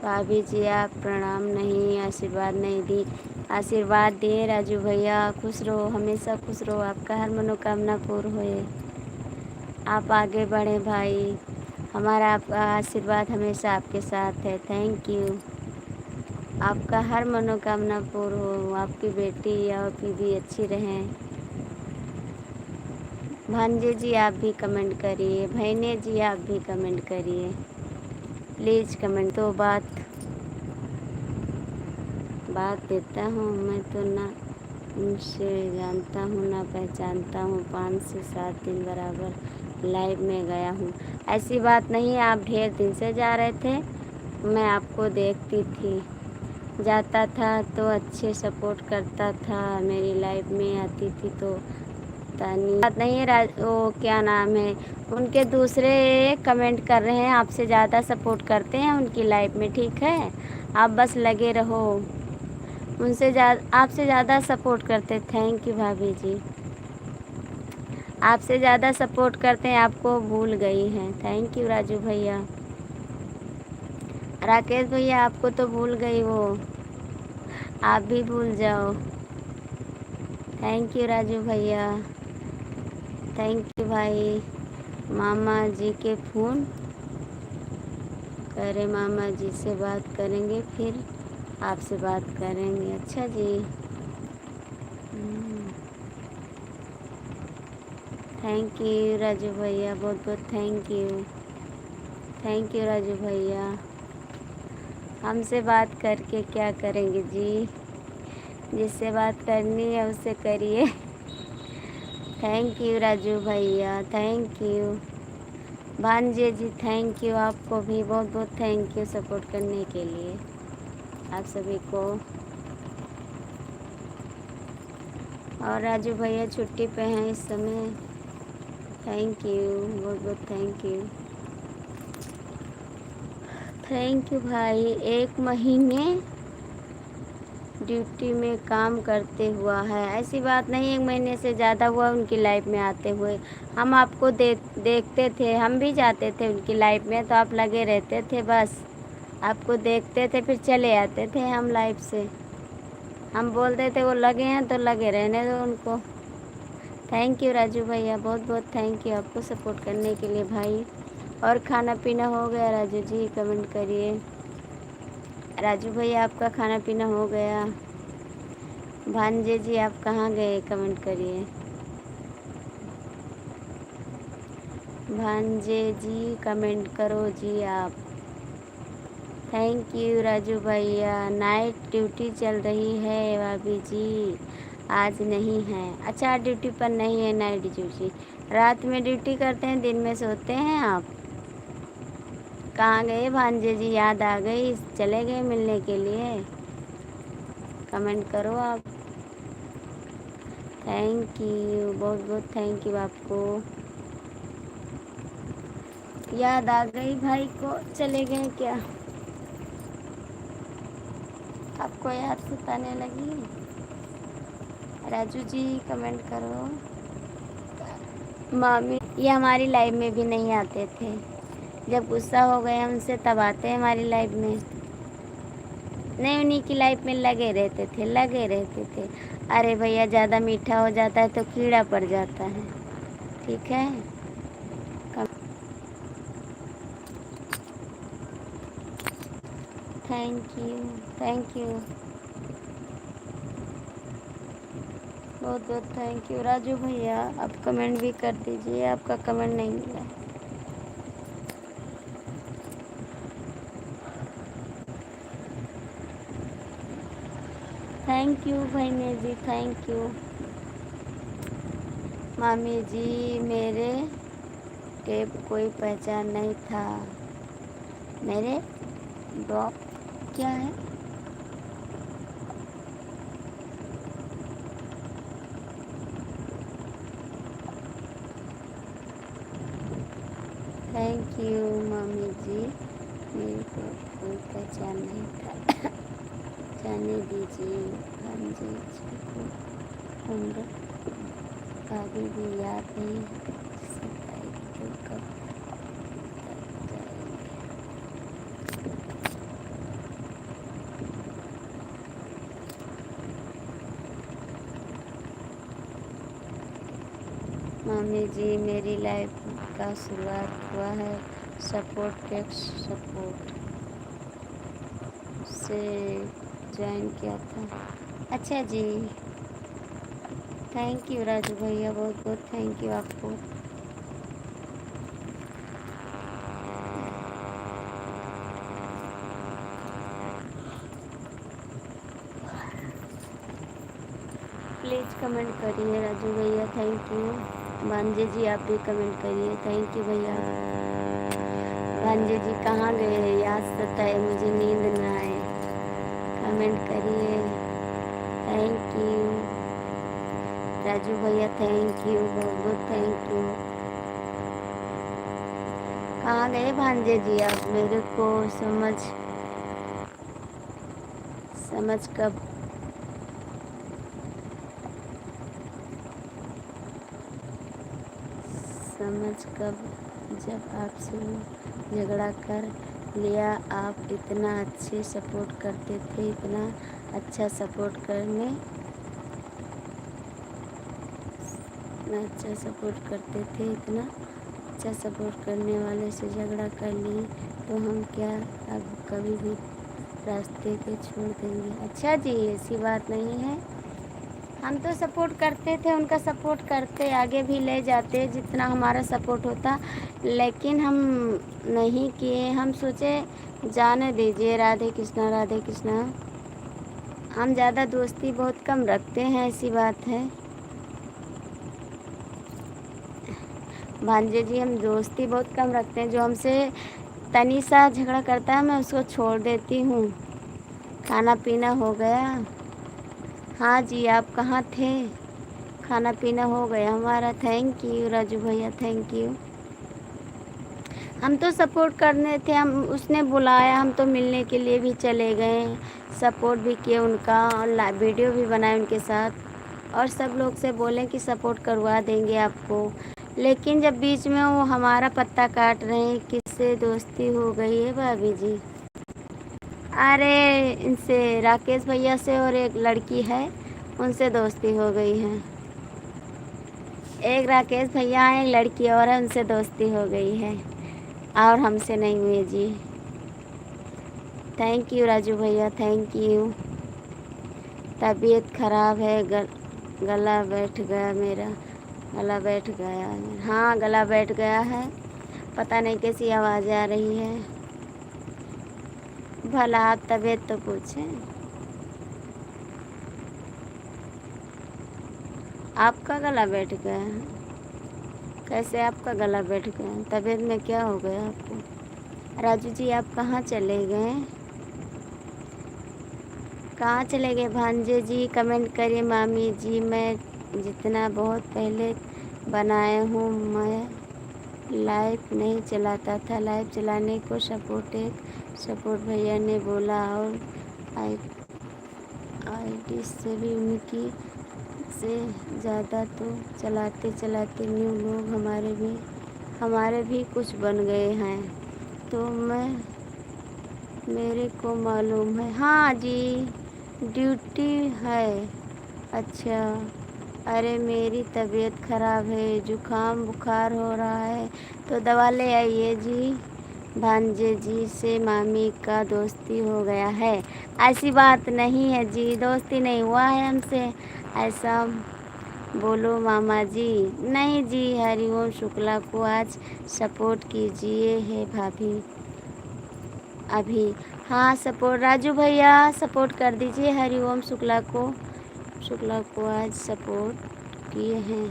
भाभी जी आप प्रणाम नहीं, आशीर्वाद नहीं दी। आशीर्वाद दिए राजू भैया। खुश रहो, हमेशा खुश रहो, आपका हर मनोकामना पूर्ण होए। आप आगे बढ़ें भाई। हमारा आपका आशीर्वाद हमेशा आपके साथ है। Thank you. आपका हर मनोकामना पूर्ण हो, आपकी बेटी और बीवी अच्छी रहें। भांजे जी आप भी कमेंट करिए। बहने जी आप भी कमेंट करिए प्लीज़। कमेंट तो बात देता हूँ मैं तो ना उनसे जानता हूँ ना पहचानता हूँ। 5 से 7 दिन बराबर लाइव में गया हूँ। ऐसी बात नहीं है, आप ढेर दिन से जा रहे थे। मैं आपको देखती थी, जाता था तो अच्छे सपोर्ट करता था, मेरी लाइफ में आती थी तो तानी बात नहीं है। वो क्या नाम है, उनके दूसरे कमेंट कर रहे हैं, आपसे ज़्यादा सपोर्ट करते हैं उनकी लाइफ में। ठीक है, आप बस लगे रहो। उनसे आपसे ज़्यादा सपोर्ट करते। थैंक यू भाभी जी, आपसे ज़्यादा सपोर्ट करते हैं, आपको भूल गई हैं। थैंक यू राजू भैया। राकेश भैया आपको तो भूल गई वो, आप भी भूल जाओ। थैंक यू राजू भैया, थैंक यू भाई। मामा जी के फ़ोन करे, मामा जी से बात करेंगे फिर आपसे बात करेंगे। अच्छा जी, थैंक यू राजू भैया, बहुत बहुत thank you. Thank you Raju भैया। हमसे बात करके क्या करेंगे जी? जिससे बात करनी है उससे करिए। थैंक यू राजू भैया, थैंक यू। भांजे जी थैंक यू, आपको भी बहुत बहुत थैंक यू सपोर्ट करने के लिए आप सभी को। और राजू भैया छुट्टी पे हैं इस समय। थैंक यू, बहुत बहुत थैंक यू। थैंक यू भाई। 1 महीने ड्यूटी में काम करते हुआ है, ऐसी बात नहीं, 1 महीने से ज़्यादा हुआ उनकी लाइफ में आते हुए। हम आपको देखते थे, हम भी जाते थे उनकी लाइफ में, तो आप लगे रहते थे, बस आपको देखते थे फिर चले आते थे हम लाइफ से। हम बोलते थे वो लगे हैं तो लगे रहने दो उनको। थैंक यू राजू भैया, बहुत बहुत थैंक यू आपको सपोर्ट करने के लिए भाई। और खाना पीना हो गया राजू जी? कमेंट करिए। राजू भैया आपका खाना पीना हो गया? भांजे जी आप कहाँ गए? कमेंट करिए। भांजे जी कमेंट करो जी आप। थैंक यू राजू भैया। नाइट ड्यूटी चल रही है भाभी जी, आज नहीं है। अच्छा, ड्यूटी पर नहीं है नाइट ड्यूटी, रात में ड्यूटी करते हैं, दिन में सोते हैं आप। कहाँ गए भांजे जी? याद आ गई, चले गए मिलने के लिए? कमेंट करो आप। थैंक यू, बहुत बहुत थैंक यू आपको। याद आ गई भाई को, चले गए क्या? आपको याद सताने लगी? राजू जी कमेंट करो। मामी ये हमारी लाइफ में भी नहीं आते थे, जब गुस्सा हो गए हमसे तब आते हैं हमारी लाइफ में। नहीं, उन्हीं की लाइफ में लगे रहते थे, लगे रहते थे। अरे भैया ज़्यादा मीठा हो जाता है तो कीड़ा पड़ जाता है, ठीक है। थैंक यू, थैंक यू, बहुत बहुत थैंक यू राजू भैया। आप कमेंट भी कर दीजिए, आपका कमेंट नहीं मिला। थैंक यू भाईने जी, थैंक यू। मामी जी मेरे टेप कोई पहचान नहीं था, मेरे डॉग क्या है? थैंक यू मामी जी, मेरे को कोई पहचान नहीं था। जाने दीजिए भांजे जी को, उम्र अभी भी याद नहीं सताई तो कब तक जाएंगे। मामी जी मेरी लाइफ का शुरुआत हुआ है सपोर्ट टेक्स सपोर्ट से ज्वाइन किया था। अच्छा जी, थैंक यू राजू भैया, बहुत बहुत थैंक यू आपको। प्लीज़ कमेंट करिए राजू भैया, थैंक यू। भांजे जी आप भी कमेंट करिए, थैंक यू भैया। भांजे जी कहाँ गए हैं? याद सताए मुझे, नींद ना आए, कमेंट करिए। थैंक यू राजू भैया, थैंक यू, बहुत बहुत थैंक यू। कहाँ गए भांजे जी आप? मेरे को समझ कब समझ कब जब आपसे झगड़ा कर लिया। आप इतना अच्छे सपोर्ट करते थे, इतना अच्छा सपोर्ट करने, इतना अच्छा सपोर्ट करते थे, इतना अच्छा सपोर्ट करने वाले से झगड़ा कर लिए तो हम क्या अब कभी भी रास्ते पे छोड़ देंगे? अच्छा जी, ऐसी बात नहीं है, हम तो सपोर्ट करते थे, उनका सपोर्ट करते, आगे भी ले जाते जितना हमारा सपोर्ट होता, लेकिन हम नहीं किए। हम सोचे जाने दीजिए, राधे कृष्णा राधे कृष्णा। हम ज़्यादा दोस्ती बहुत कम रखते हैं, ऐसी बात है भांजे जी, हम दोस्ती बहुत कम रखते हैं। जो हमसे तनी सा झगड़ा करता है मैं उसको छोड़ देती हूँ। खाना पीना हो गया? हाँ जी, आप कहाँ थे? खाना पीना हो गया हमारा। थैंक यू राजू भैया, थैंक यू। हम तो सपोर्ट करने थे, हम उसने बुलाया, हम तो मिलने के लिए भी चले गए, सपोर्ट भी किए उनका और वीडियो भी बनाए उनके साथ और सब लोग से बोले कि सपोर्ट करवा देंगे आपको। लेकिन जब बीच में वो हमारा पत्ता काट रहे हैं, किससे दोस्ती हो गई है भाभी जी? अरे इनसे राकेश भैया से और एक लड़की है उनसे दोस्ती हो गई है। एक राकेश भैया हैं, एक लड़की और है, उनसे दोस्ती हो गई है और हमसे नहीं हुई जी। थैंक यू राजू भैया, थैंक यू। तबीयत खराब है, गला बैठ गया मेरा, गला बैठ गया है। हाँ गला बैठ गया है, पता नहीं कैसी आवाज़ आ रही है। भला आप तबीयत तो पूछें। आपका गला बैठ गया है? कैसे आपका गला बैठ गया? तबीयत में क्या हो गया आपको? राजू जी आप कहाँ चले गए? कहाँ चले गए भांजे जी? कमेंट करिए। मामी जी मैं जितना बहुत पहले बनाए हूँ, मैं लाइव नहीं चलाता था, लाइव चलाने को सपोर्ट भैया ने बोला और आईडी से भी उनकी से ज़्यादा तो चलाते चलाते न्यू लोग हमारे भी कुछ बन गए हैं, तो मेरे को मालूम है। हाँ जी ड्यूटी है। अच्छा, अरे मेरी तबीयत ख़राब है, जुकाम बुखार हो रहा है, तो दवा ले आइए जी। भांजे जी से मामी का दोस्ती हो गया है? ऐसी बात नहीं है जी, दोस्ती नहीं हुआ है हमसे, ऐसा बोलो मामा जी। नहीं जी, हरिओम शुक्ला को आज सपोर्ट कीजिए है भाभी अभी। हाँ सपोर्ट राजू भैया सपोर्ट कर दीजिए हरिओम शुक्ला को आज सपोर्ट किए हैं।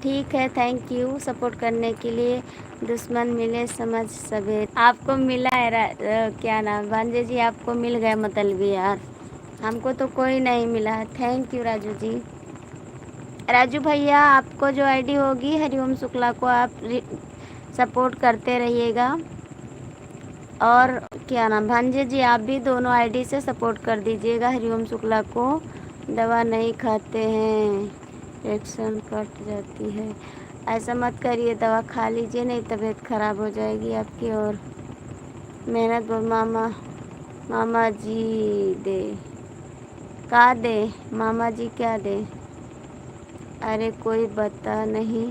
ठीक है, थैंक यू सपोर्ट करने के लिए। दुश्मन मिले समझ सवेरे। आपको मिला है क्या नाम भांजे जी, आपको मिल गया मतलबी यार, हमको तो कोई नहीं मिला। Thank you Raju ji. राजू भैया आपको जो आईडी होगी हरिओम शुक्ला को आप सपोर्ट करते रहिएगा। और क्या नाम भांजे जी आप भी दोनों आईडी से सपोर्ट कर दीजिएगा हरिओम शुक्ला को। दवा नहीं खाते हैं, रिएक्शन कट जाती है। ऐसा मत करिए, दवा खा लीजिए, नहीं तबीयत ख़राब हो जाएगी आपकी। और मेहनत बहुत मामा जी दे का दे, मामा जी क्या दे? अरे कोई बता नहीं,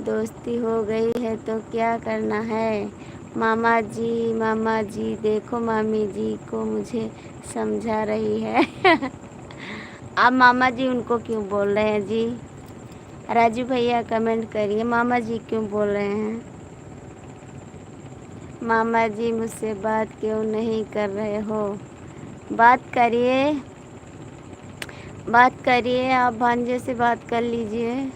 दोस्ती हो गई है तो क्या करना है? मामा जी देखो मामी जी को मुझे समझा रही है। आप मामा जी उनको क्यों बोल रहे हैं जी? राजू भैया कमेंट करिए, मामा जी क्यों बोल रहे हैं? मामा जी मुझसे बात क्यों नहीं कर रहे हो? बात करिए, आप भांजे से बात कर लीजिए।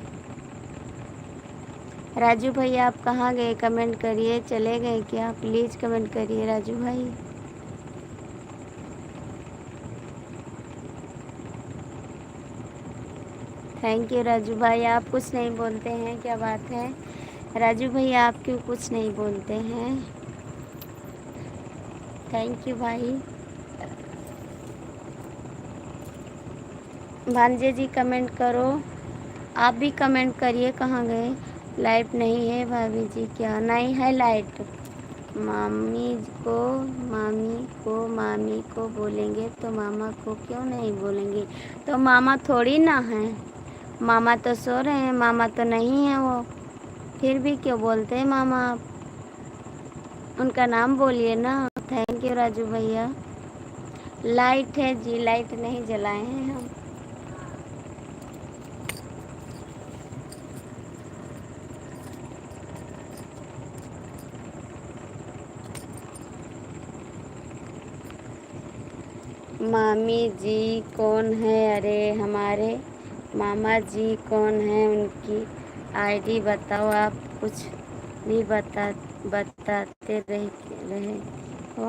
राजू भैया आप कहाँ गए? कमेंट करिए, चले गए क्या? प्लीज़ कमेंट करिए राजू भाई। थैंक यू राजू भाई, आप कुछ नहीं बोलते हैं, क्या बात है? राजू भैया आप क्यों कुछ नहीं बोलते हैं? थैंक यू भाई। भांजे जी कमेंट करो, आप भी कमेंट करिए। कहाँ गए? लाइट नहीं है भाभी जी? क्या नहीं है लाइट? मामी मामी को बोलेंगे तो मामा को क्यों नहीं बोलेंगे? तो मामा थोड़ी ना है, मामा तो सो रहे हैं, मामा तो नहीं है वो, फिर भी क्यों बोलते हैं मामा? आप उनका नाम बोलिए ना। थैंक यू राजू भैया। लाइट है जी, लाइट नहीं जलाए हैं हम। मामी जी कौन है? अरे हमारे मामा जी कौन है? उनकी आईडी बताओ, आप कुछ भी बताते रहे हो।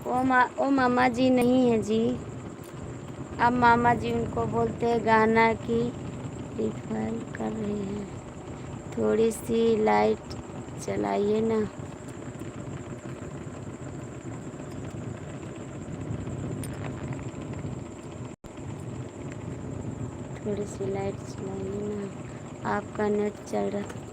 वो मामा जी नहीं है जी। अब मामा जी उनको बोलते हैं गाना की रिफर कर रही हैं, थोड़ी सी लाइट चलाइए ना। थोड़ी सी लाइट चलाइए ना, आपका नेट चल रहा।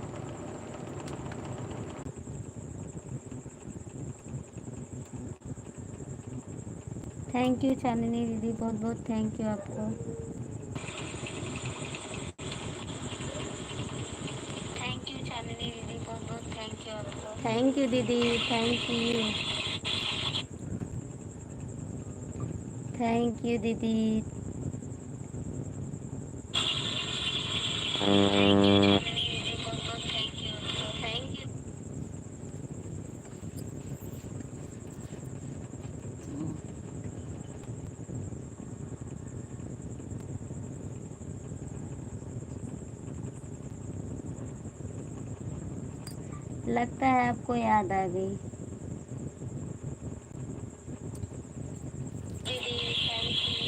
थैंक यू चांदनी दीदी, बहुत बहुत थैंक यू आपको। थैंक यू चांदनी दीदी, बहुत बहुत थैंक यू आपको। थैंक यू दीदी, थैंक यू। थैंक यू दीदी। Thank you. लगता है आपको याद आ गई दीदी, थैंक यू।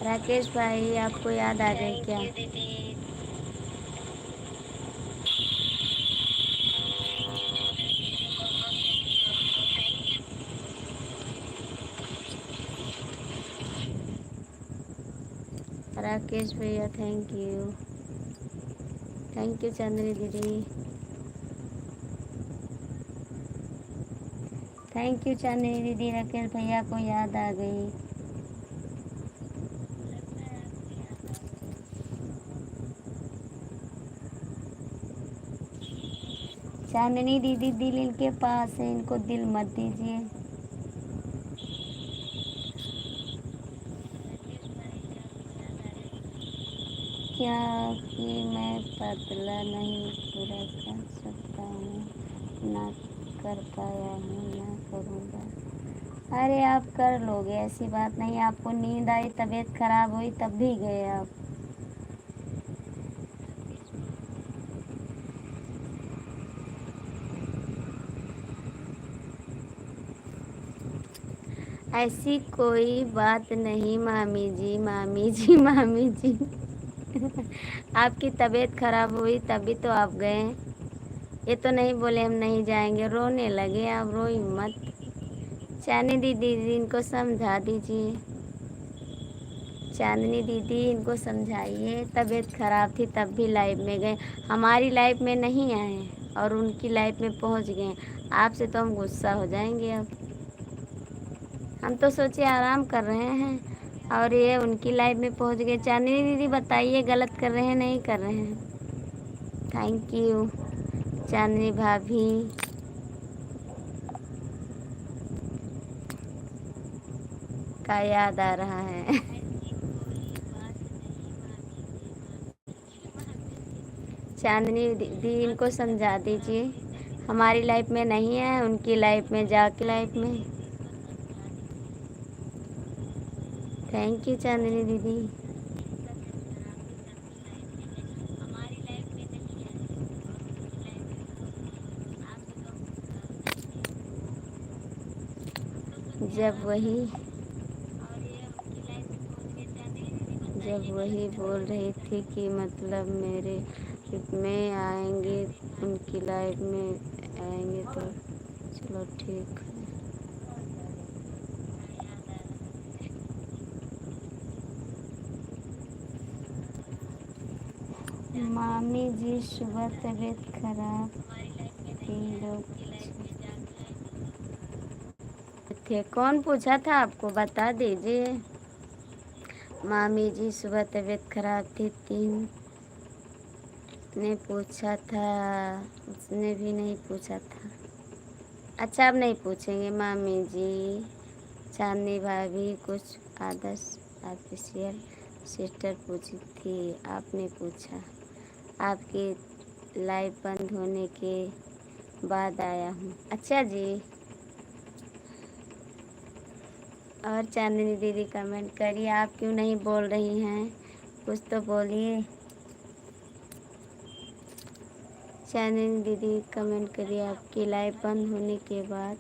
राकेश भाई आपको याद आ गई क्या? थैंक यू दीदी। राकेश भैया thank you. Thank you Chandni दीदी। थैंक यू चांदनी दीदी, राकेश भैया को याद आ गई। चांदनी दीदी दिल इनके पास है, इनको दिल मत दीजिए। क्या कि मैं बदला नहीं पूरा कर सकता हूँ, ना कर पाया हूँ, ना करूँगा। अरे आप कर लोगे, ऐसी बात नहीं। आपको नींद आई, तबीयत खराब हुई, तब भी गए आप। ऐसी कोई बात नहीं मामी जी, मामी जी, मामी जी। आपकी तबीयत खराब हुई तभी तो आप गए। ये तो नहीं बोले हम नहीं जाएंगे, रोने लगे आप, रोई मत। चांदनी दीदी इनको समझा दीजिए। चांदनी दीदी इनको समझाइए, तबीयत खराब थी तब भी लाइव में गए, हमारी लाइव में नहीं आए और उनकी लाइव में पहुंच गए। आपसे तो हम गुस्सा हो जाएंगे अब। हम तो सोचे आराम कर रहे हैं और ये उनकी लाइफ में पहुंच गए। चांदनी दीदी बताइए गलत कर रहे हैं नहीं कर रहे हैं? थैंक यू चांदनी भाभी। का याद आ रहा है। चांदनी दीदी इनको समझा दीजिए, हमारी लाइफ में नहीं है, उनकी लाइफ में जाके लाइफ में। थैंक यू चांदनी दीदी। जब वही बोल रही थी कि मतलब मेरे में आएंगे, उनकी लाइफ में आएंगे तो चलो ठीक है। मामी जी सुबह तबीयत खराब थी, लोग थे। कौन पूछा था आपको, बता दीजिए। मामी जी सुबह तबीयत खराब थी, तीन ने पूछा था, उसने भी नहीं पूछा था। अच्छा अब नहीं पूछेंगे मामी जी। चांदनी भाभी कुछ आदर्श ऑफिशियल सिस्टर पूछी थी, आपने पूछा। आपकी लाइव बंद होने के बाद आया हूँ। अच्छा जी। और चांदनी दीदी कमेंट करिए, आप क्यों नहीं बोल रही हैं, कुछ तो बोलिए। चांदनी दीदी कमेंट करिए, आपकी लाइव बंद होने के बाद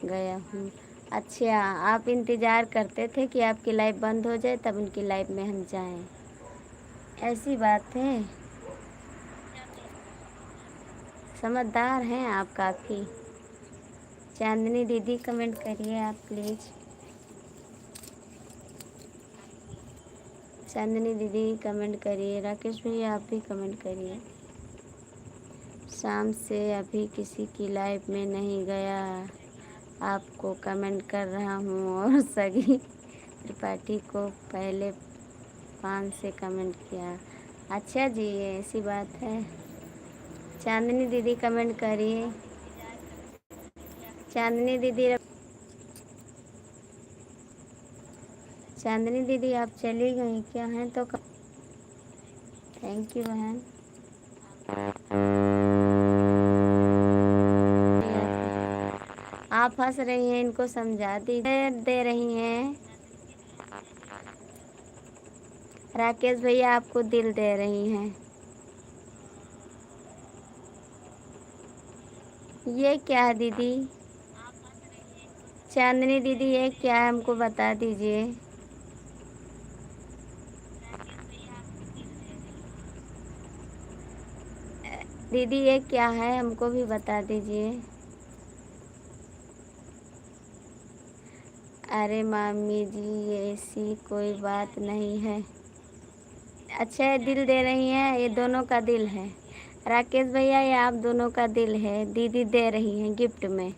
गया हूँ। अच्छा, आप इंतज़ार करते थे कि आपकी लाइव बंद हो जाए तब उनकी लाइव में हम जाएं, ऐसी बात है। समझदार हैं आप काफ़ी। चांदनी दीदी कमेंट करिए आप प्लीज़। चांदनी दीदी कमेंट करिए। राकेश भैया आप भी कमेंट करिए। शाम से अभी किसी की लाइव में नहीं गया, आपको कमेंट कर रहा हूँ और सगी त्रिपाठी को पहले 5 से कमेंट किया। अच्छा जी, ऐसी बात है। चांदनी दीदी कमेंट करिए। चांदनी दीदी, चांदनी दीदी आप चली गई क्या हैं तो थैंक यू बहन। आप हंस रही हैं, इनको समझा दीजिए। दे रही हैं राकेश भैया, आपको दिल दे रही हैं। ये क्या है दीदी? चांदनी दीदी ये क्या है, हमको बता दीजिए। दीदी ये क्या है, हमको भी बता दीजिए। अरे मामी जी, ऐसी कोई बात नहीं है। अच्छा, ये दिल दे रही हैं, ये दोनों का दिल है। राकेश भैया ये आप दोनों का दिल है, दीदी दे रही हैं गिफ्ट में।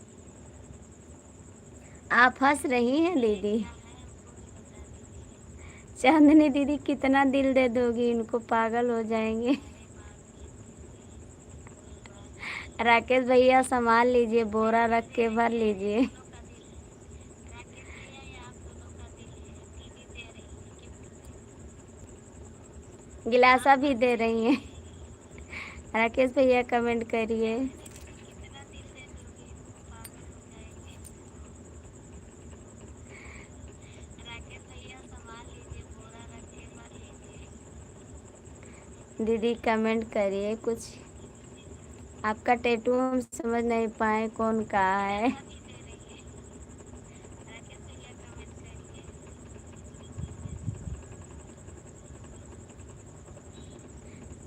आप हंस रही हैं दीदी। चांदनी दीदी कितना दिल दे दोगी, इनको पागल हो जाएंगे। राकेश भैया संभाल लीजिए, बोरा रख के भर लीजिए। गिलासा भी दे रही हैं। राकेश भैया कमेंट करिए। दीदी कमेंट करिए कुछ। आपका टैटू हम समझ नहीं पाए कौन का है।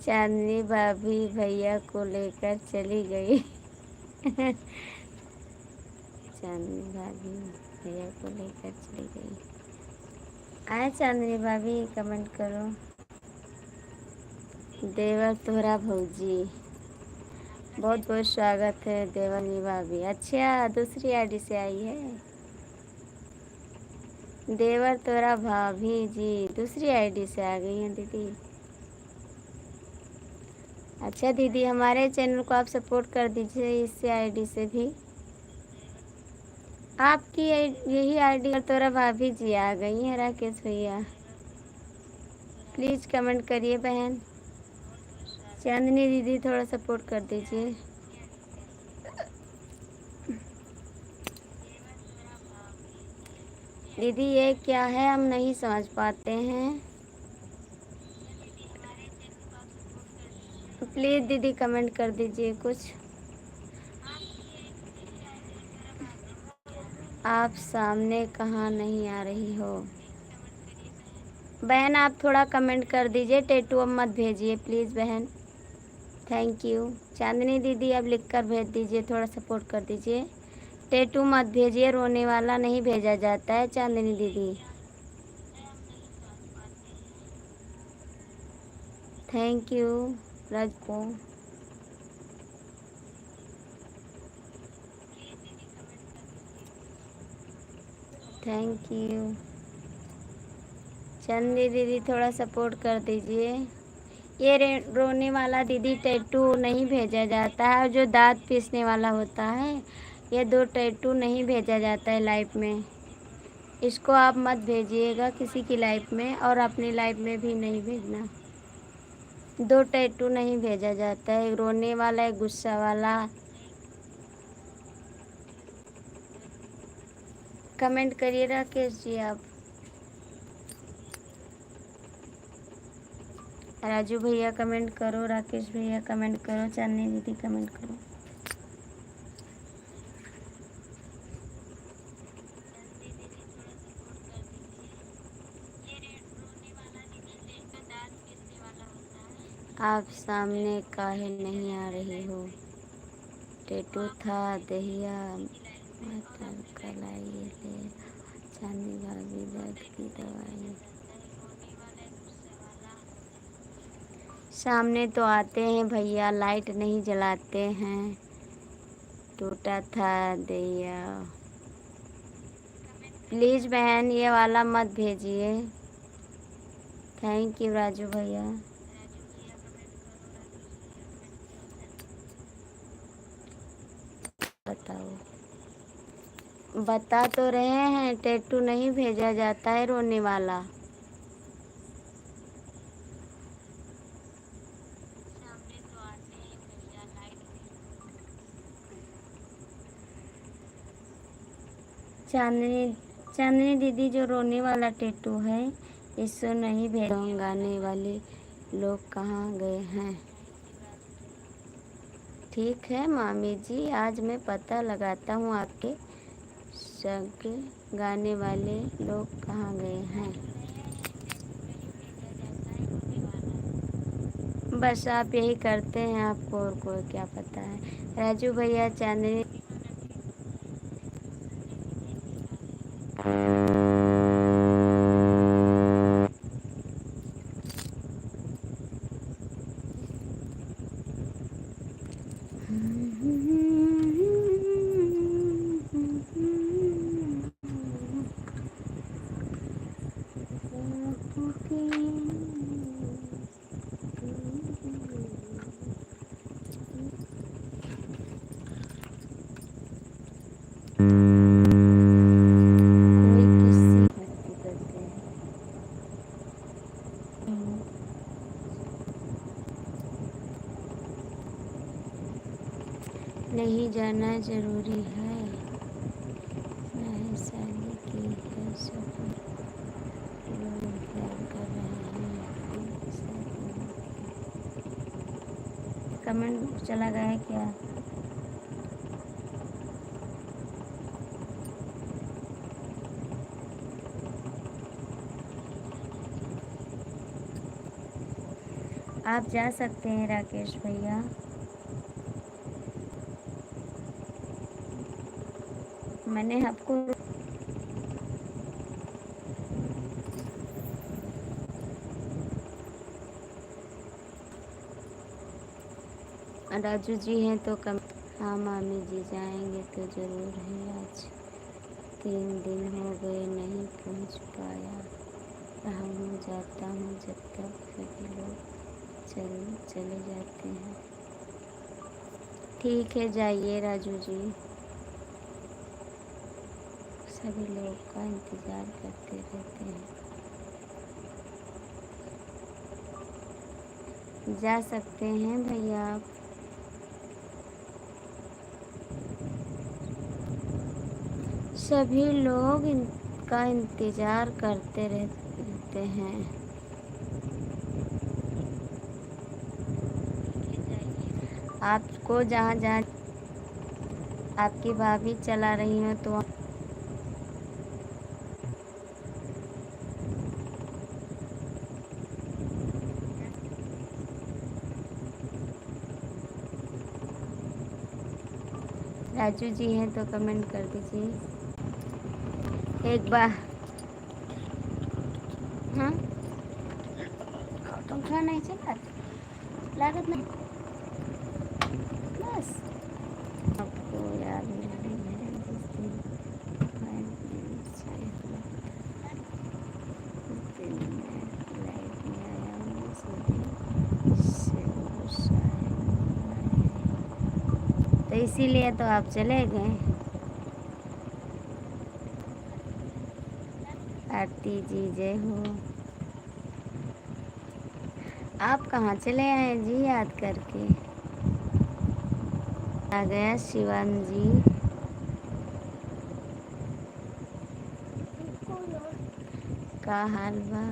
चांदनी भाभी भैया को लेकर चली गई। चांदनी भाभी भैया को लेकर चली गई। आए चांदनी भाभी कमेंट करो। देवर तोहरा भौजी, बहुत बहुत स्वागत है देवनी भाभी। अच्छा, दूसरी आईडी से आई है। देवर तोरा भाभी जी दूसरी आईडी से आ गई हैं दीदी। अच्छा दीदी, हमारे चैनल को आप सपोर्ट कर दीजिए इससे आईडी से भी। आपकी यही आईडी पर तोरा भाभी जी आ गई हैं राकेश भैया। प्लीज़ कमेंट करिए बहन। चांदनी दीदी थोड़ा सपोर्ट कर दीजिए। दीदी ये क्या है, हम नहीं समझ पाते हैं। प्लीज़ दीदी कमेंट कर दीजिए कुछ। आप सामने कहाँ नहीं आ रही हो बहन, आप थोड़ा कमेंट कर दीजिए। टैटू अब मत भेजिए प्लीज़ बहन। Thank you. चांदनी दीदी अब लिख कर भेज दीजिए, थोड़ा सपोर्ट कर दीजिए। टैटू मत भेजिए, रोने वाला नहीं भेजा जाता है चांदनी दीदी। थैंक यू राजपो। Thank you. चांदनी दीदी थोड़ा सपोर्ट कर दीजिए। ये रोने वाला दीदी टैटू नहीं भेजा जाता है, और जो दांत पीसने वाला होता है ये 2 टैटू नहीं भेजा जाता है लाइफ में। इसको आप मत भेजिएगा किसी की लाइफ में, और अपनी लाइफ में भी नहीं भेजना। 2 टैटू नहीं भेजा जाता है, एक रोने वाला एक गुस्सा वाला। कमेंट करिए राकेश जी आप। राजू भैया कमेंट करो, राकेश भैया कमेंट करो, चांदनी दीदी कमेंट करो। आप सामने काहे नहीं आ रही हो? टेटू था दहिया मटर कलाई ले चांदी भाभी दर्द की दवाई। सामने तो आते हैं भैया, लाइट नहीं जलाते हैं। टूटा था दहिया। प्लीज़ बहन ये वाला मत भेजिए। थैंक यू राजू भैया। बताओ। बता तो रहे हैं टैटू नहीं भेजा जाता है रोने वाला। चांदनी चांदनी दीदी जो रोने वाला टैटू है इसको नहीं भेजा। गाने वाले लोग कहाँ गए हैं? ठीक है मामी जी, आज मैं पता लगाता हूँ आपके सबके गाने वाले लोग कहाँ गए हैं। बस आप यही करते हैं, आपको और कोई क्या पता है। राजू भैया चांदनी कोई किसी मस्ती करते हैं। नहीं जाना जरूरी है। नहीं साली की है सब लोग प्यार कर रहे हैं। कमेंट चला गया है क्या? आप जा सकते हैं राकेश भैया। मैंने आपको राजू जी हैं तो कम। हाँ मामी जी जाएंगे तो ज़रूर है। आज 3 दिन हो गए नहीं पहुंच पाया रहा हूँ। जाता हूँ जब तक सभी लोग चले जाते हैं। ठीक है जाइए राजू जी, सभी लोग का इंतज़ार करते रहते हैं। जा सकते हैं भैया आप। सभी लोग इनका इंतज़ार करते रहते हैं। आपको जहाँ जहाँ आपकी भाभी चला रही हो तो राजू जी हैं तो कमेंट कर दीजिए एक बार। हाँ पंखा नहीं चला लागत नहीं बस। आपको याद नहीं है जिस दिन मैं शायद उस दिन मैं लाइफ में आया हूँ उसी दिन से वो शायद तो इसीलिए तो आप चले गए। आरती जी जय हो। आप कहाँ चले आए जी याद करके? आ गया शिवान जी। का हाल बा?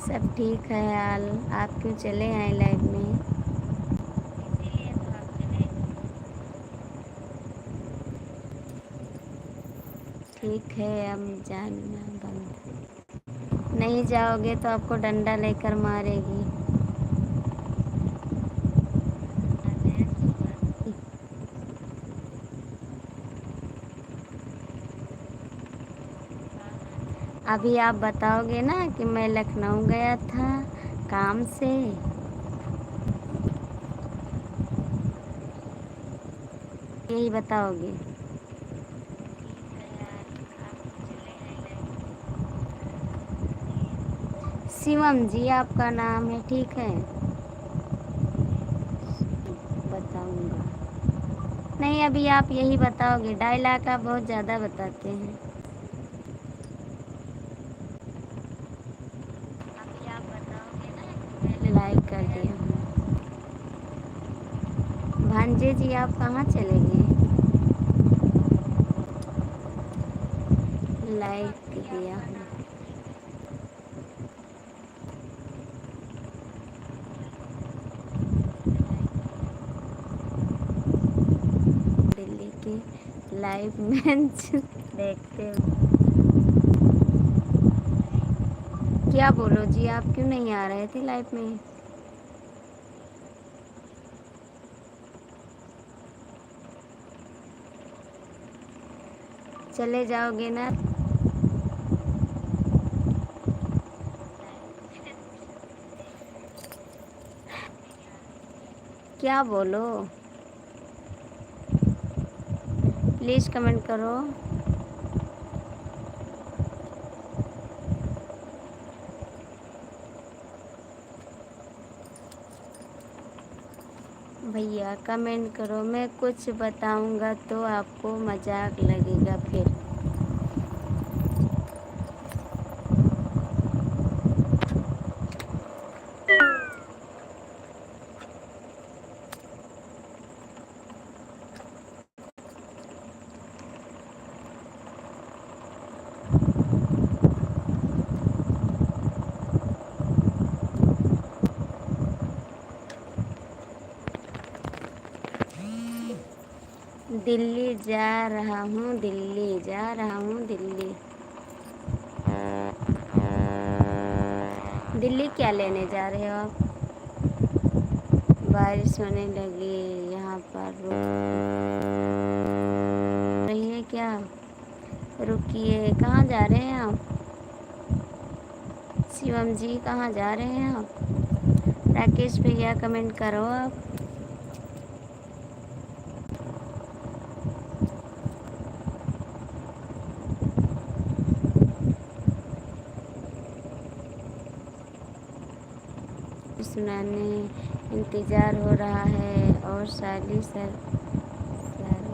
सब ठीक है हाल। आप क्यों चले आए लाइव में? ठीक है अब जानना बंद। नहीं जाओगे तो आपको डंडा लेकर मारेगी। अभी आप बताओगे ना कि मैं लखनऊ गया था काम से। यही बताओगे। शिवम जी आपका नाम है, ठीक है। बताऊंगा। नहीं, अभी आप यही बताओगे। डायलॉग आप बहुत ज़्यादा बताते हैं। अभी आप बताओगे ना कि मैंने लाइक कर दिया हूँ। भांजे जी आप कहाँ चले गए? लाइक दिया हूँ। दिल्ली की लाइव मैच देखते हो? क्या बोलो जी, आप क्यों नहीं आ रहे थे लाइव में? चले जाओगे ना? क्या बोलो, प्लीज़ कमेंट करो। भैया कमेंट करो, मैं कुछ बताऊंगा तो आपको मजाक लगेगा फिर। दिल्ली जा रहा हूँ, दिल्ली जा रहा हूँ, दिल्ली। दिल्ली क्या लेने जा रहे हो आप? बारिश होने लगी यहाँ पर, रुक रही है क्या? रुकिए, कहाँ जा रहे हैं आप? शिवम जी कहाँ जा रहे हैं आप? राकेश भैया कमेंट करो आप। सुनाने इंतज़ार हो रहा है और साली सर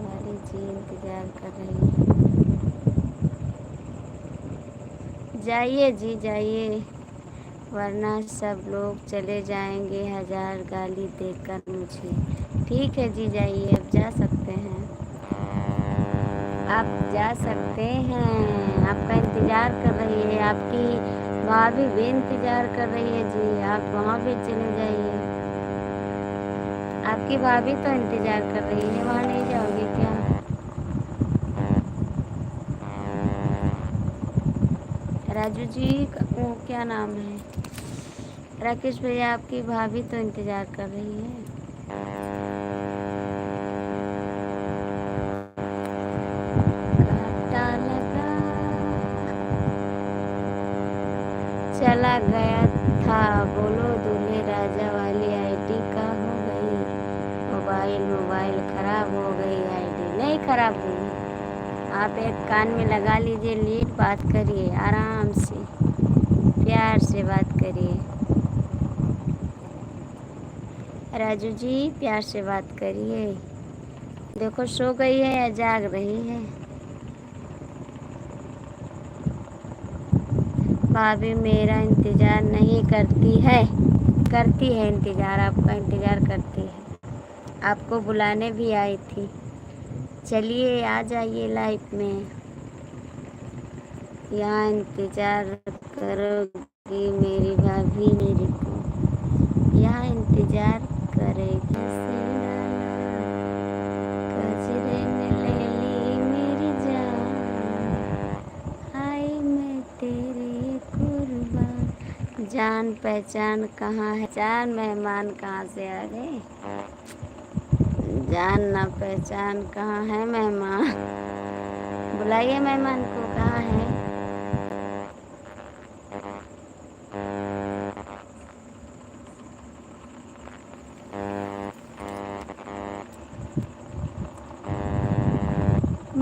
वाली जी इंतज़ार कर रही है। जाइए जी जाइए, वरना सब लोग चले जाएंगे हजार गाली देकर मुझे। ठीक है जी, जाइए, अब जा सकते हैं। आप जा सकते हैं, आपका इंतज़ार कर रही है। आपकी भाभी भी इंतज़ार कर रही है जी, आप वहाँ भी चले जाइए। आपकी भाभी तो इंतज़ार कर रही है, वहाँ नहीं जाओगे क्या? राजू जी वो क्या नाम है? राकेश भैया आपकी भाभी तो इंतज़ार कर रही है। कांटा लगा चला गया था, बोलो दूल्हे राजा वाली आईडी का हो गई। मोबाइल खराब हो गई। आईडी नहीं खराब हुई। आप एक कान में लगा लीजिए लीड, बात करिए आराम से, प्यार से बात करिए। राजू जी प्यार से बात करिए। देखो सो गई है या जाग रही है? भाभी मेरा इंतज़ार नहीं करती है। करती है इंतज़ार, आपका इंतज़ार करती है। आपको बुलाने भी आई थी। चलिए आ जाइए लाइफ में। यहाँ इंतज़ार करोगी मेरी भाभी मेरे को, यहाँ इंतज़ार करेगी से गजरे ने ले ली मेरी जान, हाय मैं तेरी कुर्बान। जान पहचान कहाँ है? जान मेहमान कहाँ से आ गए? जान ना पहचान कहाँ है मेहमान? बुलाइए मेहमान को, कहाँ है?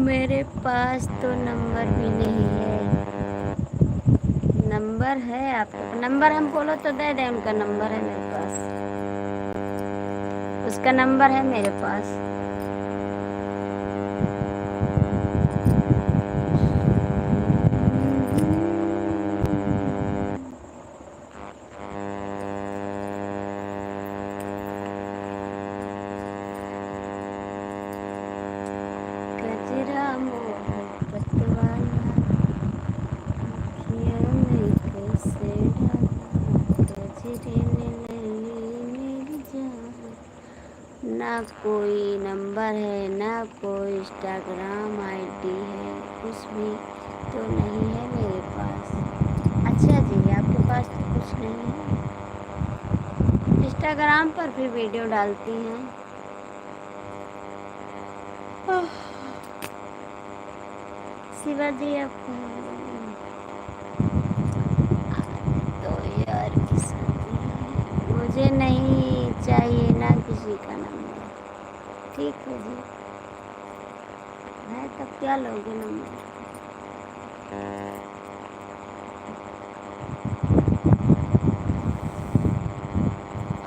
मेरे पास तो नंबर भी नहीं है। नंबर है आपके? नंबर हम बोलो तो दे दें, उनका नंबर है मेरे पास, उसका नंबर है मेरे पास। गजरा मोहब्बत वाला किया में कैसे डाला, गजरे ने ले मेरी जान। ना कोई नंबर है, ना कोई इंस्टाग्राम आईडी है, कुछ भी तो नहीं है मेरे पास। अच्छा जी, आपके पास तो कुछ नहीं है। इंस्टाग्राम पर भी वीडियो डालती हैं? शिवाजी आपको तो यार मुझे नहीं चाहिए ना किसी का नंबर। ठीक है जी, है तब क्या लोगे नंबर?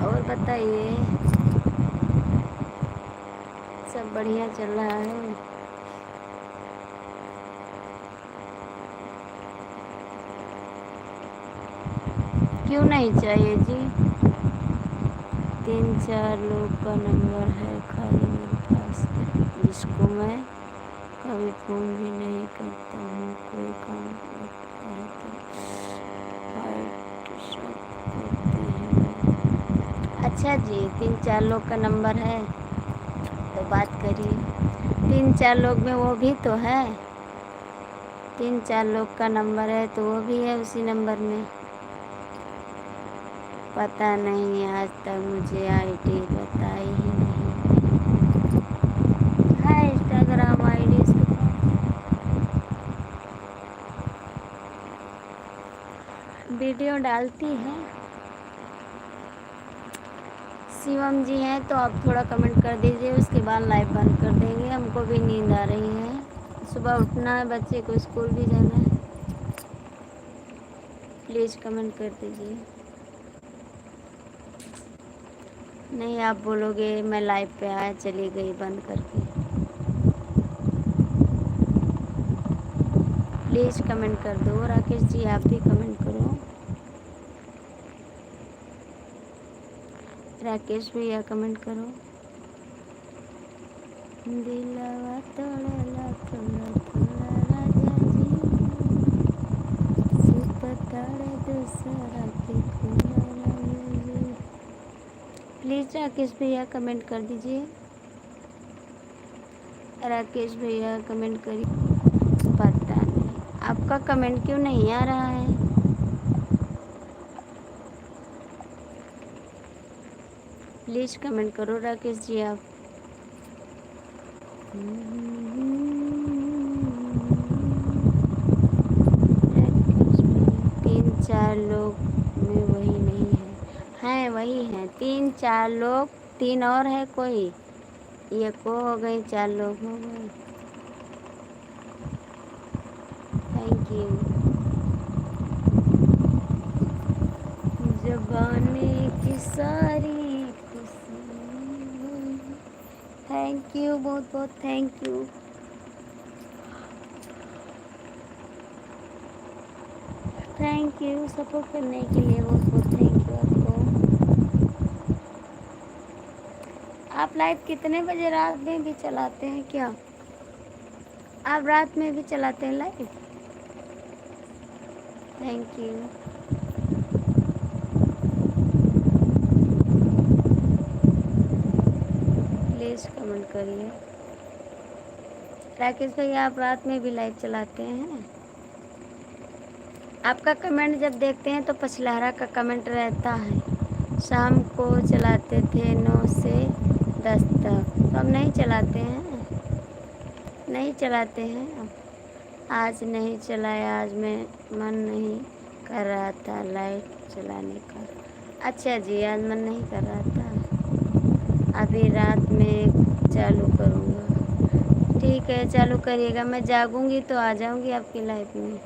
और बताइए, सब बढ़िया चल रहा है? क्यों नहीं चाहिए जी? 3-4 लोग का नंबर है खाली मेरे पास, जिसको मैं कभी फ़ोन भी नहीं करता हूँ। कोई काम लगता है तो फाइट सब करते हैं। अच्छा जी, 3-4 लोग का नंबर है तो बात करिए। 3-4 लोग में वो भी तो है। 3-4 लोग का नंबर है तो वो भी है उसी नंबर में। पता नहीं, आज तक मुझे आईडी बताई ही नहीं है। इंस्टाग्राम आईडी इसके पास, वीडियो डालती है। शिवम जी हैं तो आप थोड़ा कमेंट कर दीजिए, उसके बाद लाइव बंद कर देंगे। हमको भी नींद आ रही है, सुबह उठना है, बच्चे को स्कूल भी जाना है। प्लीज़ कमेंट कर दीजिए। नहीं, आप बोलोगे मैं लाइव पे आया चली गई बंद करके। प्लीज़ कमेंट कर दो। राकेश जी आप भी कमेंट करो। राकेश भैया कमेंट करो। दिलवा तोड़ला थोड़ा थोड़ा राजा जी, सुपताड़े दूसरा के खुला राजा जी। प्लीज़ राकेश भैया कमेंट कर दीजिए। राकेश भैया कमेंट करिए। पता नहीं आपका कमेंट क्यों नहीं आ रहा है। प्लीज़ कमेंट करो राकेश जी आप। 3-4 लोग में वही नहीं है। हैं वही हैं 3-4 लोग, 3 और है कोई। ये को हो गई, 4 लोग हो गए। Thank you. जबाने की सारी खुशी, थैंक यू, बहुत बहुत thank you. Thank you support करने के लिए, बहुत बहुत थैंक यू आपको। आप लाइव कितने बजे रात में भी चलाते हैं क्या? आप रात में भी चलाते हैं live? Thank you. Please comment करिए। राकेश भैया आप रात में भी लाइव चलाते हैं? आपका कमेंट जब देखते हैं तो पछलहरा का कमेंट रहता है, शाम को चलाते थे 9 से 10 तक, तो अब नहीं चलाते हैं, नहीं चलाते हैं अब। आज नहीं चलाया, आज मैं मन नहीं कर रहा था लाइट चलाने का। अच्छा जी, आज मन नहीं कर रहा था, अभी रात में चालू करूँगा। ठीक है, चालू करिएगा, मैं जागूंगी तो आ जाऊंगी आपकी लाइफ में।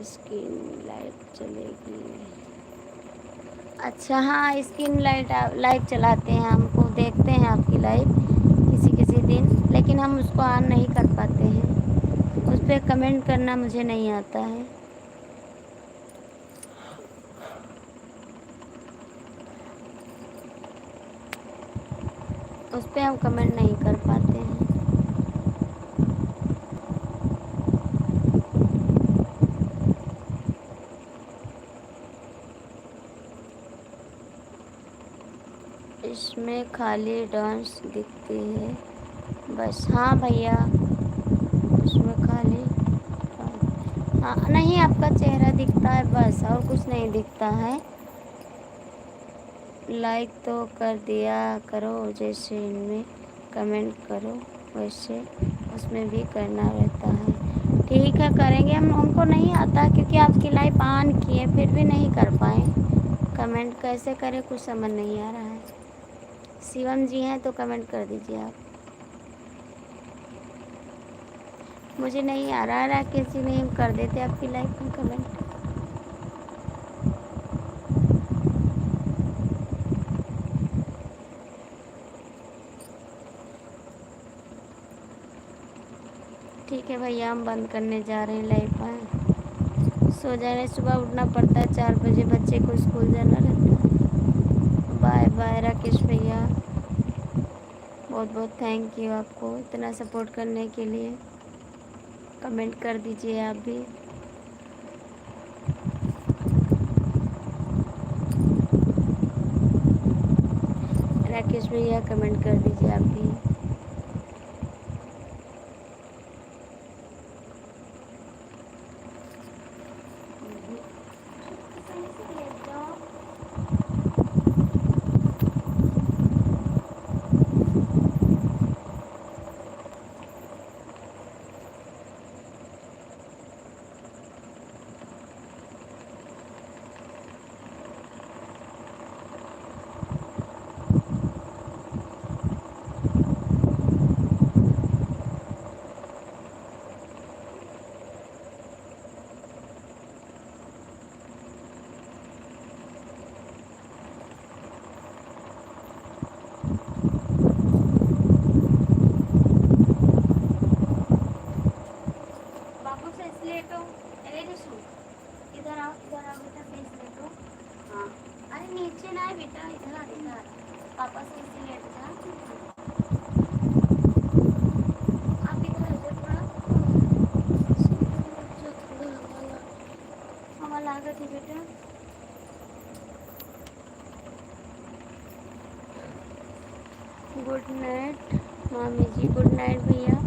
स्क्रीन लाइट चलेगी। अच्छा हाँ, स्क्रीन लाइट लाइव चलाते हैं, हमको देखते हैं आपकी लाइव किसी किसी दिन, लेकिन हम उसको ऑन नहीं कर पाते हैं, उस पर कमेंट करना मुझे नहीं आता है। उस पर हम कमेंट नहीं कर पाते हैं। इसमें खाली डांस दिखती है बस। हाँ भैया, इसमें खाली, हाँ नहीं, आपका चेहरा दिखता है बस, और कुछ नहीं दिखता है। लाइक तो कर दिया करो, जैसे इनमें कमेंट करो वैसे उसमें भी करना रहता है। ठीक है, करेंगे हम, हमको नहीं आता क्योंकि आपकी लाइफ ऑन किए फिर भी नहीं कर पाए। कमेंट कैसे करें कुछ समझ नहीं आ रहा है। शिवम जी हैं तो कमेंट कर दीजिए आप। मुझे नहीं आ रहा है, राकेश जी नहीं, हम कर देते आपकी लाइफ में कमेंट। ठीक है भैया, हम बंद करने जा रहे हैं लाइफ में। सो जाने, सुबह उठना पड़ता है 4 बजे, बच्चे को स्कूल जाना रहता है। बाय बाय राकेश भैया, बहुत बहुत थैंक यू आपको इतना सपोर्ट करने के लिए। कमेंट कर दीजिए आप भी। राकेश भैया कमेंट कर दीजिए आप भी। लेटो, अरे रिशु, इधर आओ, इधर आओ बेटा, फेस लेटो। हाँ, अरे नीचे ना है बेटा, इधर आ, इधर पापा से ऐसे लेट जा। आप इधर आ जाओ थोड़ा, जो थोड़ा हवा लागत है बेटा। गुड नाइट मामी जी, गुड नाइट भैया।